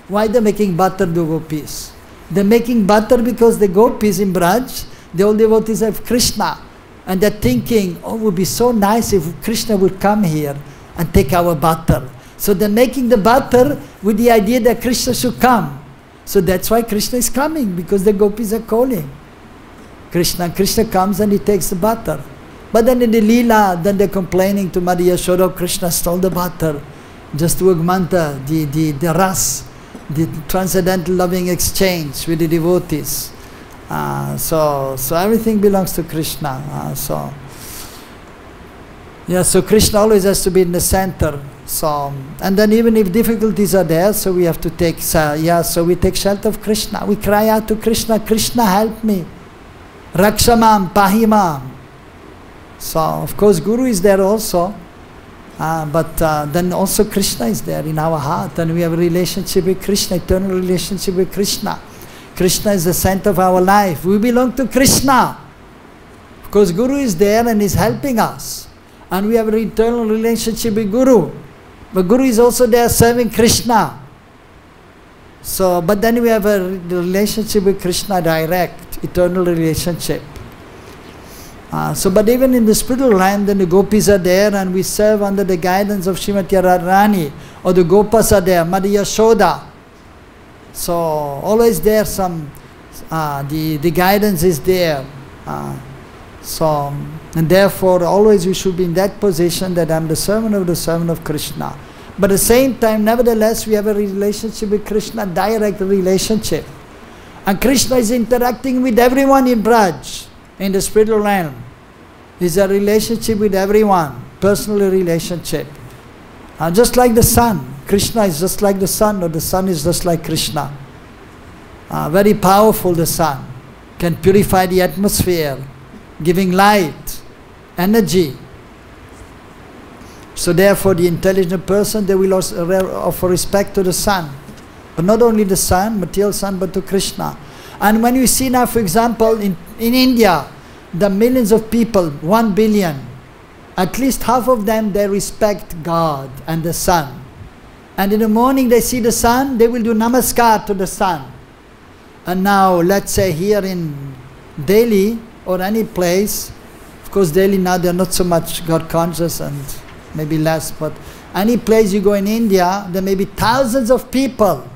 Why they're making butter, the gopis? They're making butter because the gopis in Braj, the old devotees of Krishna. And they're thinking, oh, it would be so nice if Krishna would come here and take our butter. So they're making the butter with the idea that Krishna should come. So that's why Krishna is coming, because the gopis are calling. Krishna comes and he takes the butter. But then in the Leela, then they're complaining to Mother Yashoda, Krishna stole the butter, just to augment the ras, the transcendental loving exchange with the devotees. So everything belongs to Krishna. So Krishna always has to be in the center. So, and then even if difficulties are there, so we have to take, so we take shelter of Krishna. We cry out to Krishna, Krishna help me. Rakshamam, Pahimam. So, of course, Guru is there also, but then also Krishna is there in our heart, and we have a relationship with Krishna, eternal relationship with Krishna. Krishna is the center of our life. We belong to Krishna. Of course, Guru is there and is helping us, and we have an eternal relationship with Guru. But Guru is also there serving Krishna. So, but then we have a relationship with Krishna direct, eternal relationship. But even in the spiritual realm, then the gopis are there and we serve under the guidance of Srimati Radharani, or the gopas are there, Mother Yashoda. So always there the guidance is there. And therefore always we should be in that position that I am the servant of Krishna. But at the same time, nevertheless, we have a relationship with Krishna, direct relationship. And Krishna is interacting with everyone in Braj, in the spiritual realm. It's a relationship with everyone, personal relationship. Just like the sun. Krishna is just like the sun, or the sun is just like Krishna. Very powerful, the sun. Can purify the atmosphere, giving light, energy. So therefore the intelligent person, they will also offer respect to the sun. But not only the sun, material sun, but to Krishna. And when you see now, for example, in India, the millions of people, 1 billion, at least half of them, they respect God and the sun. And in the morning they see the sun, they will do namaskar to the sun. And now, let's say here in Delhi, or any place, of course Delhi now they are not so much God conscious and maybe less, but any place you go in India, there may be thousands of people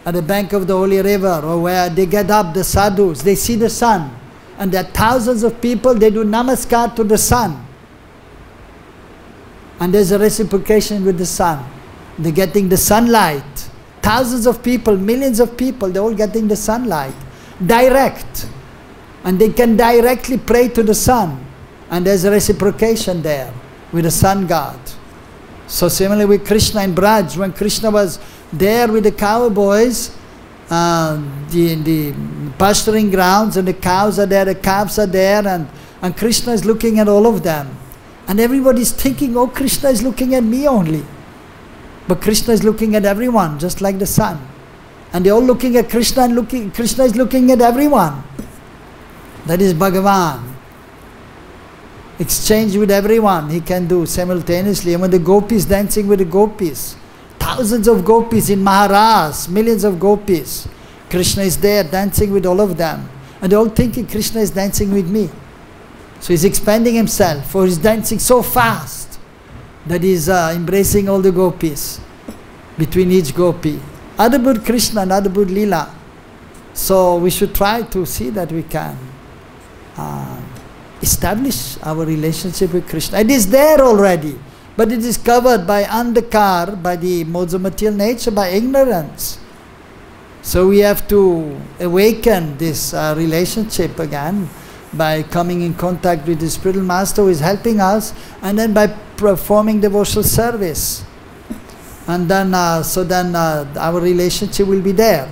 at the bank of the holy river, or where they get up, the sadhus, they see the sun, and there are thousands of people, they do namaskar to the sun. And there's a reciprocation with the sun. They're getting the sunlight. Thousands of people, millions of people, they're all getting the sunlight. Direct. And they can directly pray to the sun. And there's a reciprocation there with the sun god. So similarly with Krishna in Braj, when Krishna was there with the cowboys, the pasturing grounds, and the cows are there, the calves are there, and Krishna is looking at all of them. And everybody's thinking, oh, Krishna is looking at me only. But Krishna is looking at everyone, just like the sun. And they're all looking at Krishna, and Krishna is looking at everyone. That is Bhagavan. Exchange with everyone he can do simultaneously. And when the gopis dancing with the gopis, thousands of gopis in Maharas, millions of gopis, Krishna is there dancing with all of them. And they're all thinking Krishna is dancing with me. So he's expanding himself, or he's dancing so fast that he's embracing all the gopis between each gopi. Adbhut Krishna and Adbhut Leela. So we should try to see that we can establish our relationship with Krishna. It is there already, but it is covered by andhakar, by the modes of material nature, by ignorance. So we have to awaken this relationship again by coming in contact with the spiritual master who is helping us, and then by performing devotional service. And then, our relationship will be there.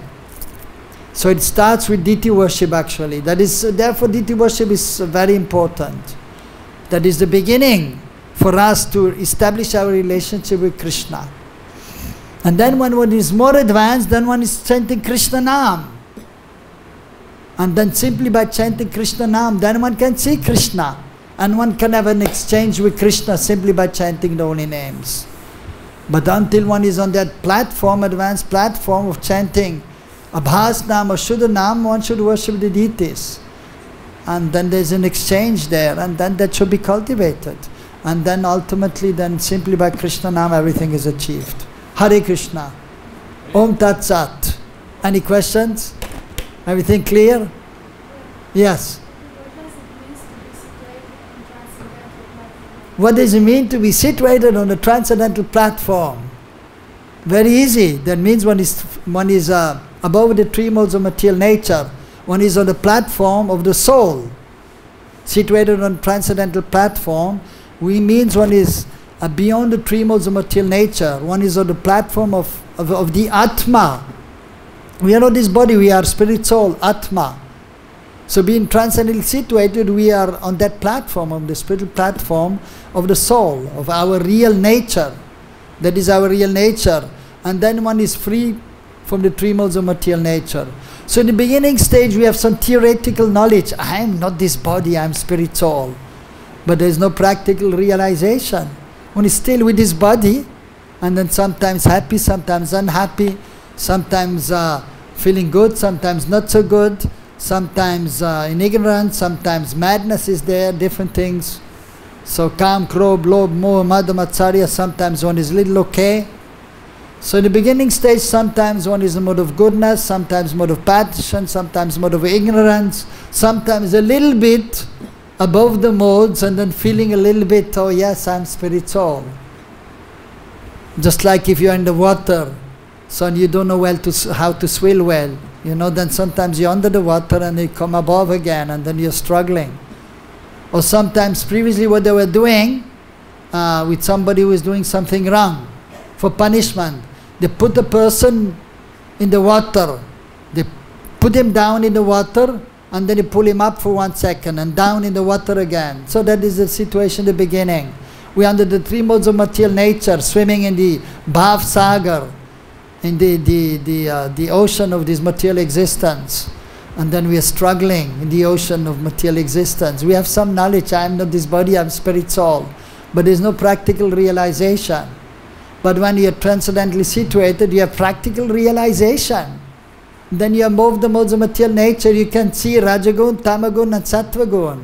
So it starts with deity worship actually. That is, therefore deity worship is very important. That is the beginning for us to establish our relationship with Krishna. And then when one is more advanced, then one is chanting Krishna Nam. And then simply by chanting Krishna Nam, then one can see Krishna. And one can have an exchange with Krishna simply by chanting the holy names. But until one is on that platform, advanced platform of chanting Abhas Nam or Shuddha Nam, one should worship the deities. And then there's an exchange there, and then that should be cultivated. And then ultimately, then simply by Krishna Nam, everything is achieved. Hare Krishna. Om Tat Sat. Any questions? Everything clear? Yes. What does it mean to be situated on a transcendental platform? Very easy. That means one is above the three modes of material nature. One is on the platform of the soul. Situated on a transcendental platform, means one is beyond the three modes of material nature. One is on the platform of the Atma. We are not this body, we are spirit soul, Atma. So being transcendently situated, we are on that platform, on the spiritual platform of the soul, of our real nature. That is our real nature. And then one is free from the three modes of material nature. So in the beginning stage, we have some theoretical knowledge. I am not this body, I am spirit soul. But there is no practical realization. One is still with this body, and then sometimes happy, sometimes unhappy, sometimes feeling good, sometimes not so good, sometimes in ignorance, sometimes madness is there, different things. So Kam, Krodh, Lobh, Moh, Mada, Matsarya, sometimes one is little okay. So in the beginning stage, sometimes one is in mode of goodness, sometimes mode of passion, sometimes mode of ignorance, sometimes a little bit above the modes, and then feeling a little bit, oh yes, I'm spirit soul. Just like if you're in the water, so you don't know how to swim well, you know, then sometimes you're under the water and you come above again, and then you're struggling. Or sometimes previously what they were doing with somebody who is doing something wrong, for punishment, they put the person in the water, they put him down in the water, and then you pull him up for 1 second and down in the water again. So that is the situation in the beginning. We are under the three modes of material nature, swimming in the Bhav Sagar, in the ocean of this material existence. And then we are struggling in the ocean of material existence. We have some knowledge, I am not this body, I am spirit soul. But there is no practical realization. But when you are transcendently situated, you have practical realization. Then you above the modes of material nature, you can see Rajagun, Tamagun and Sattvagun.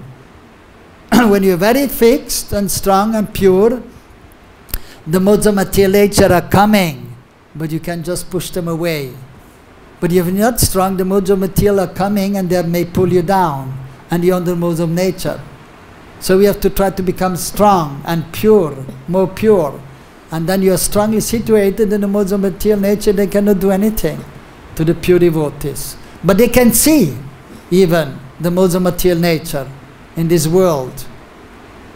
When you are very fixed and strong and pure, the modes of material nature are coming, but you can just push them away. But if you're not strong, the modes of material are coming and they may pull you down, and you're on the modes of nature. So we have to try to become strong and pure, more pure. And then you are strongly situated in the modes of material nature, they cannot do anything to the pure devotees. But they can see even the modes of material nature in this world.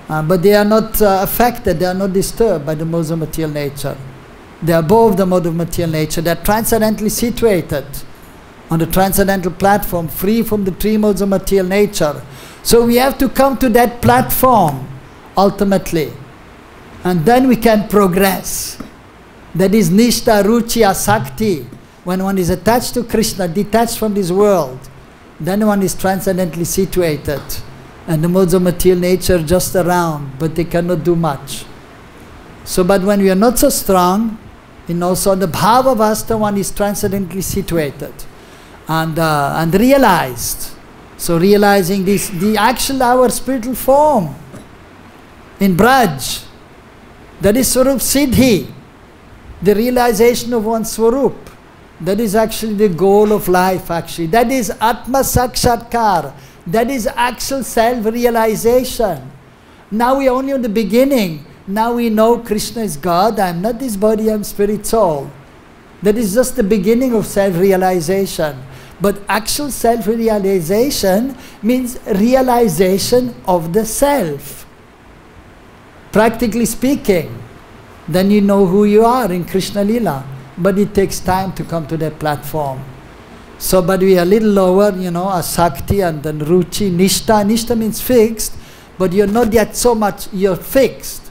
But they are not affected, they are not disturbed by the modes of material nature. They are above the mode of material nature, they are transcendently situated on the transcendental platform, free from the three modes of material nature. So we have to come to that platform ultimately. And then we can progress. That is Nishta, Ruchi, Asakti. When one is attached to Krishna, detached from this world, then one is transcendently situated. And the modes of material nature just around, but they cannot do much. So, but when we are not so strong, so the Bhava Vasta one is transcendently situated and realized. So realizing this, the actual our spiritual form in Braj, that is Swarup Siddhi, the realization of one's Swarup. That is actually the goal of life actually. That is Atma Sakshatkar. That is actual self-realization. Now we are only on the beginning. Now we know Krishna is God, I am not this body, I am spirit soul. That is just the beginning of self-realization. But actual self-realization means realization of the self. Practically speaking, then you know who you are in Krishna Lila. But it takes time to come to that platform. So, but we are a little lower, you know, Asakti and then Ruchi, Nishta. Nishta means fixed, but you're not yet so much, you're fixed.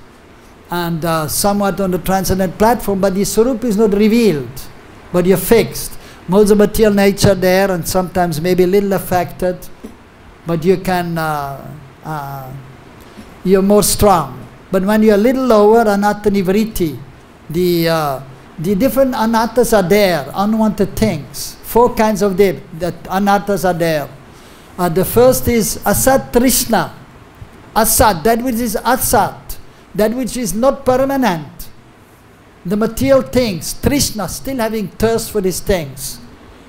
And somewhat on the transcendent platform, but the Swarup is not revealed, but you're fixed. Modes of material nature there, and sometimes maybe a little affected, but you can, you're more strong. But when you're a little lower, Anatta Nivriti, the different anattas are there, unwanted things. 4 kinds of them, that anattas are there. The first is Asat Trishna. Asat, that which is Asat, that which is not permanent. The material things, Trishna, still having thirst for these things,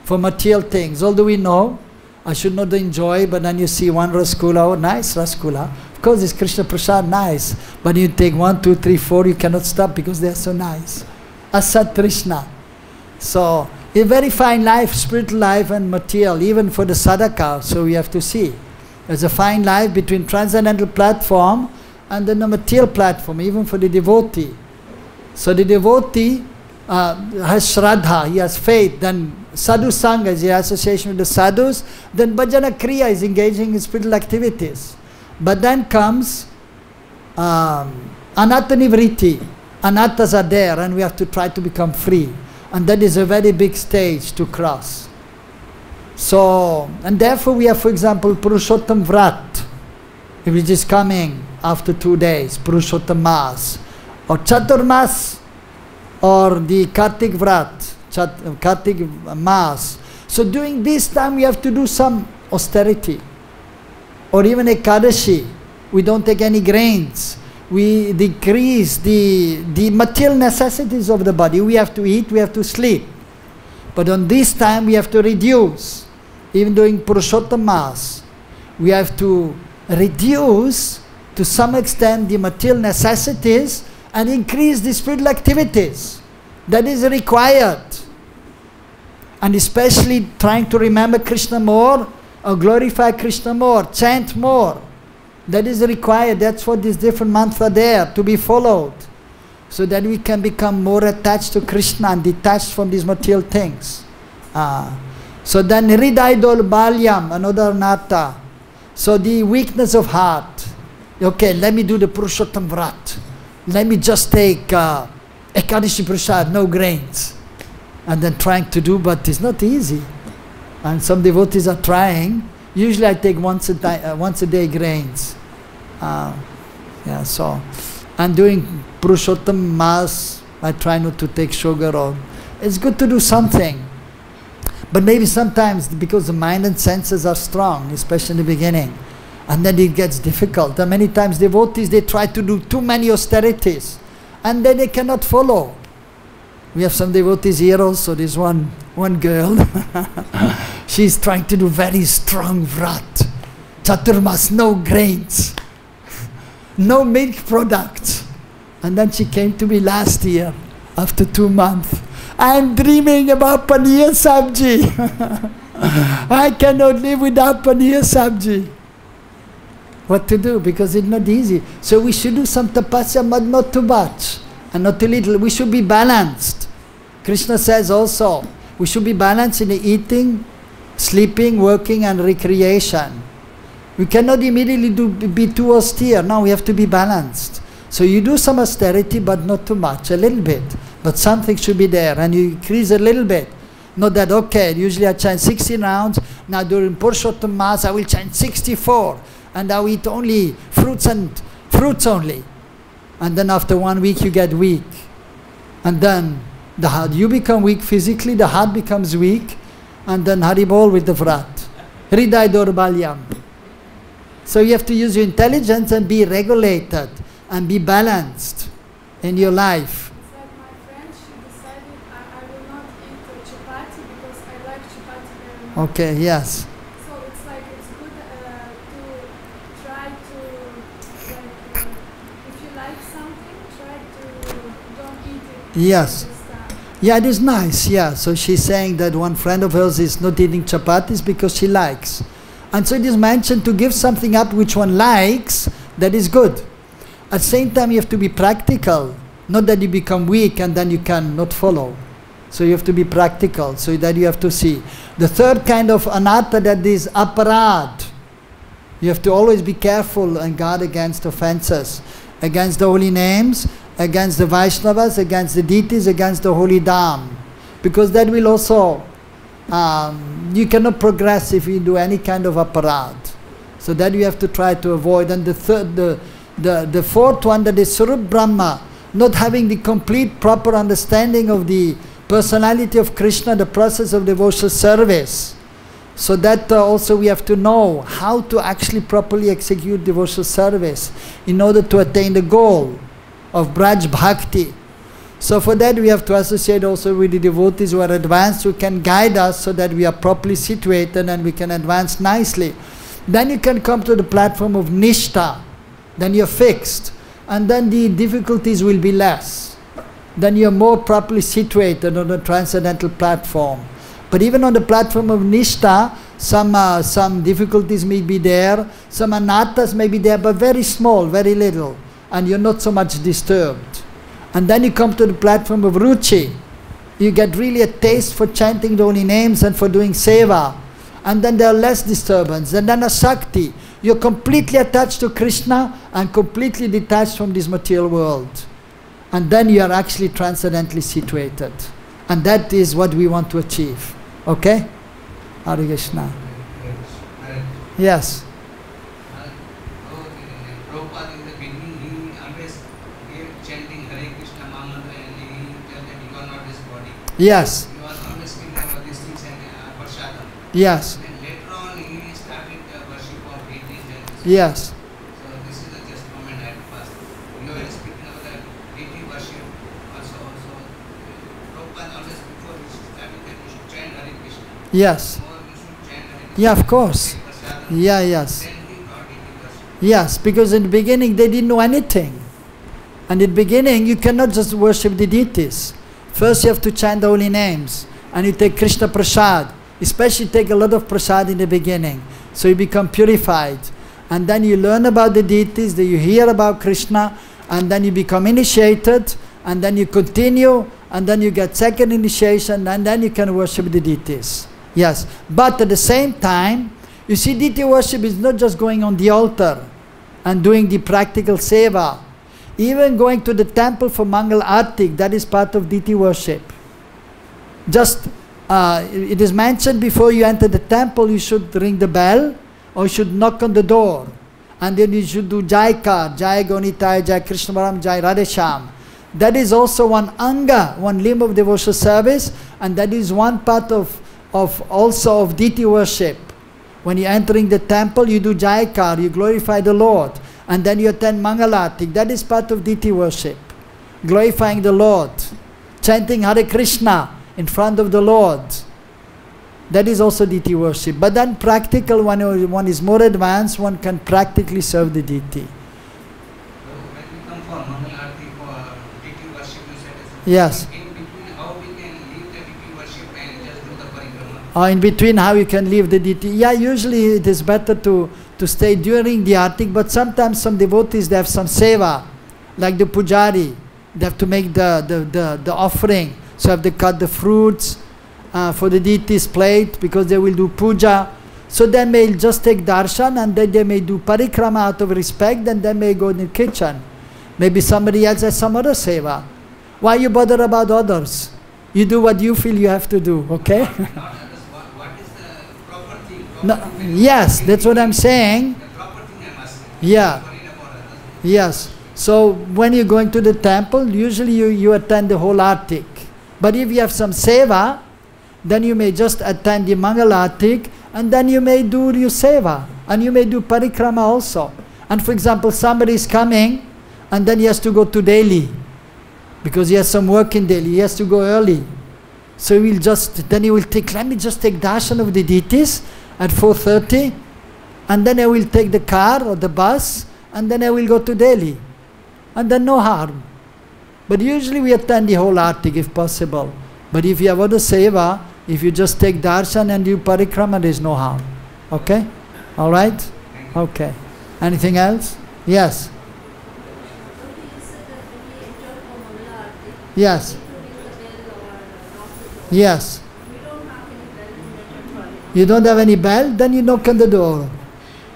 for material things. Although we know, I should not enjoy, but then you see one Rasgula, oh nice Rasgula. Of course it's Krishna Prasad, nice. But you take 1, 2, 3, 4, you cannot stop because they are so nice. Asat Trishna. So, a very fine life, spiritual life and material, even for the sadhaka, so we have to see. There's a fine life between transcendental platform and then the material platform, even for the devotee. So the devotee has Shraddha, he has faith, then Sadhu Sangha is the association with the sadhus, then Bhajana Kriya is engaging in spiritual activities. But then comes Anatta Nivriti. Anattas are there and we have to try to become free. And that is a very big stage to cross. So, and therefore we have, for example, Purushottam Vrat, which is coming after 2 days, Purushottam Mas, or Chaturmas, or the Kartik Vrat, Kartik Mas. So during this time we have to do some austerity. Or even Ekadashi, we don't take any grains. We decrease the material necessities of the body. We have to eat, we have to sleep. But on this time we have to reduce. Even during Purushottam Mas, we have to reduce to some extent the material necessities and increase the spiritual activities. That is required. And especially trying to remember Krishna more, or glorify Krishna more, chant more. That is required. That's what these different mantras are there, to be followed. So that we can become more attached to Krishna and detached from these material things. So then Hridaydol Balyam, another anatta. So the weakness of heart. Okay, let me do the Purushottam Vrat. Let me just take Ekadashi Prasad, no grains. And then trying to do, but it's not easy. And some devotees are trying. Usually I take once a day grains. Yeah, so. And doing Purushottam Mas, I try not to take sugar. Or it's good to do something. But maybe sometimes, because the mind and senses are strong, especially in the beginning, and then it gets difficult. And many times devotees, they try to do too many austerities, and then they cannot follow. We have some devotees here also. There's one girl. She's trying to do very strong vrat. Chaturmas, no grains, no milk products. And then she came to me last year, after 2 months. I'm dreaming about paneer sabji. I cannot live without paneer sabji. What to do? Because it's not easy. So we should do some tapasya, but not too much and not too little. We should be balanced. Krishna says also, we should be balanced in the eating, sleeping, working and recreation. We cannot immediately be too austere. No, we have to be balanced. So you do some austerity, but not too much, a little bit. But something should be there, and you increase a little bit. Not that, okay, usually I chant 16 rounds, now during Purushottam Mas I will chant 64, and I will eat only fruits only. And then after 1 week you get weak. And then the heart, you become weak physically, the heart becomes weak, and then Haribol with the vrat. Hriday Dorbalyam. So you have to use your intelligence and be regulated and be balanced in your life. It's like my friend, she decided I will not eat chapati because I like chapati very much. Okay, yes. So it's like it's good to try to, like, if you like something, try to don't eat it. Yes. This time. Yeah, it is nice, yeah. So she's saying that one friend of hers is not eating chapatis because she likes. And so it is mentioned to give something up which one likes, that is good. At the same time, you have to be practical. Not that you become weak and then you cannot follow. So you have to be practical, so that you have to see. The third kind of anatta, that is aparad. You have to always be careful and guard against offenses, against the holy names, against the Vaishnavas, against the deities, against the holy Dham. Because that will also, you cannot progress if you do any kind of aparad. So that you have to try to avoid. And the fourth one, that is Sarup Brahma, not having the complete proper understanding of the personality of Krishna, the process of devotional service. So that also we have to know how to actually properly execute devotional service in order to attain the goal of Braj Bhakti. So for that we have to associate also with the devotees who are advanced, who can guide us so that we are properly situated and we can advance nicely. Then you can come to the platform of Nishtha. Then you're fixed. And then the difficulties will be less. Then you're more properly situated on the transcendental platform. But even on the platform of Nishtha, some difficulties may be there, some anattas may be there, but very small, very little, and you're not so much disturbed. And then you come to the platform of Ruchi. You get really a taste for chanting the holy names and for doing seva. And then there are less disturbance. And then Asakti. You're completely attached to Krishna and completely detached from this material world. And then you are actually transcendently situated. And that is what we want to achieve. Okay? Hare Krishna. Yes. Prabhupada in the beginning, he always gave chanting Hare Krishna Mantra and he told that you are not this body. Yes. He was always speaking about these things and Prashadam. Yes. And later on he started worship of deities and Yes. so this is just comment I had passed. You were speaking about the deity worship also. Prabhupada always before he started that you should chant Hare Krishna. Yes. More you should chant Hare Krishna. Yeah, of course. Prashadam. Yeah, yes. Then he brought deity worship. Yes, because in the beginning they didn't know anything. And in the beginning you cannot just worship the deities. First you have to chant the holy names. And you take Krishna Prasad. Especially take a lot of Prasad in the beginning. So you become purified. And then you learn about the deities, then you hear about Krishna, and then you become initiated, and then you continue, and then you get second initiation, and then you can worship the deities. Yes. But at the same time, you see, deity worship is not just going on the altar and doing the practical seva. Even going to the temple for Mangal Artik, that is part of deity worship. Just, it is mentioned before you enter the temple, you should ring the bell, or you should knock on the door. And then you should do Jaikar, Jai Gaunitai, Jai Krishna Baram, Jai Radhesham. That is also one anga, one limb of devotional service, and that is one part of also of deity worship. When you're entering the temple, you do Jaikar, you glorify the Lord, and then you attend Mangalatik. That is part of deity worship. Glorifying the Lord, chanting Hare Krishna in front of the Lord. That is also deity worship. But then practical, when one is more advanced, one can practically serve the deity. So when we come for Mangal Arati for deity worship, you said Yes. in between how we can leave the deity worship and just do the parikrama. In between how you can leave the deity. Yeah, usually it is better to stay during the artik, but sometimes some devotees, they have some seva, like the pujari. They have to make the offering. So have to cut the fruits for the deity's plate because they will do puja. So they may just take darshan and then they may do parikrama out of respect and then may go in the kitchen. Maybe somebody else has some other seva. Why you bother about others? You do what you feel you have to do, okay? Not others, what is the proper thing? No, yes, that's what I'm saying. The proper thing I'm asking. Yeah. Worried about others. Yes. So when you're going to the temple, usually you attend the whole artik. But if you have some seva, then you may just attend the Mangal Artik and then you may do your seva, and you may do parikrama also. And for example, somebody is coming, and then he has to go to Delhi, because he has some work in Delhi, he has to go early. So he will then he will take, let me just take darshan of the deities at 4:30, and then I will take the car or the bus, and then I will go to Delhi. And then no harm. But usually we attend the whole artik if possible. But if you have other seva, if you just take darshan and do parikrama, there is no harm. Okay? Alright? Okay. Anything else? Yes. Yes. Yes. You don't have any bell? Then you knock on the door.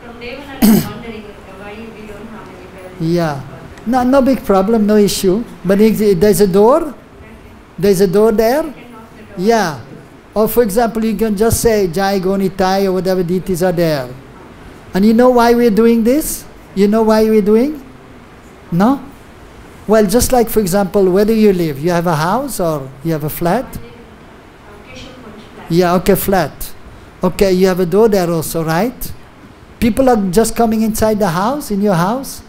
From day one I was wondering why we don't have any bell. Yeah. No big problem, no issue. But there's a door? There's a door there? Yeah. Or for example, you can just say Jai Gonitai or whatever deities are there. And you know why we're doing this? You know why we're doing? No? Well, just like for example, where do you live? You have a house or you have a flat? Yeah, okay, flat. Okay, you have a door there also, right? People are just coming inside the house, in your house.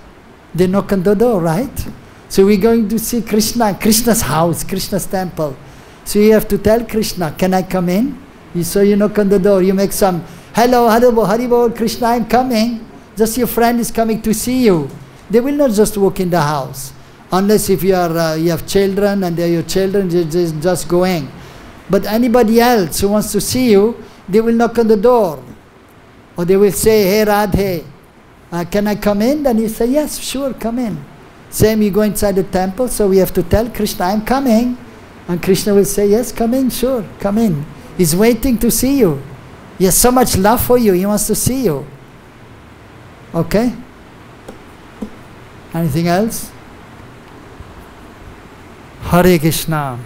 They knock on the door, right? So we're going to see Krishna's house, Krishna's temple. So you have to tell Krishna, can I come in? So you knock on the door, you make some, hello, Haribol, Krishna, I'm coming. Just your friend is coming to see you. They will not just walk in the house. Unless if you have children and they're your children, they're just going. But anybody else who wants to see you, they will knock on the door. Or they will say, hey Radhe, can I come in? Then you say, yes, sure, come in. Same, you go inside the temple, so we have to tell Krishna, I'm coming. And Krishna will say, yes, come in, sure, come in. He's waiting to see you. He has so much love for you, he wants to see you. Okay? Anything else? Hare Krishna.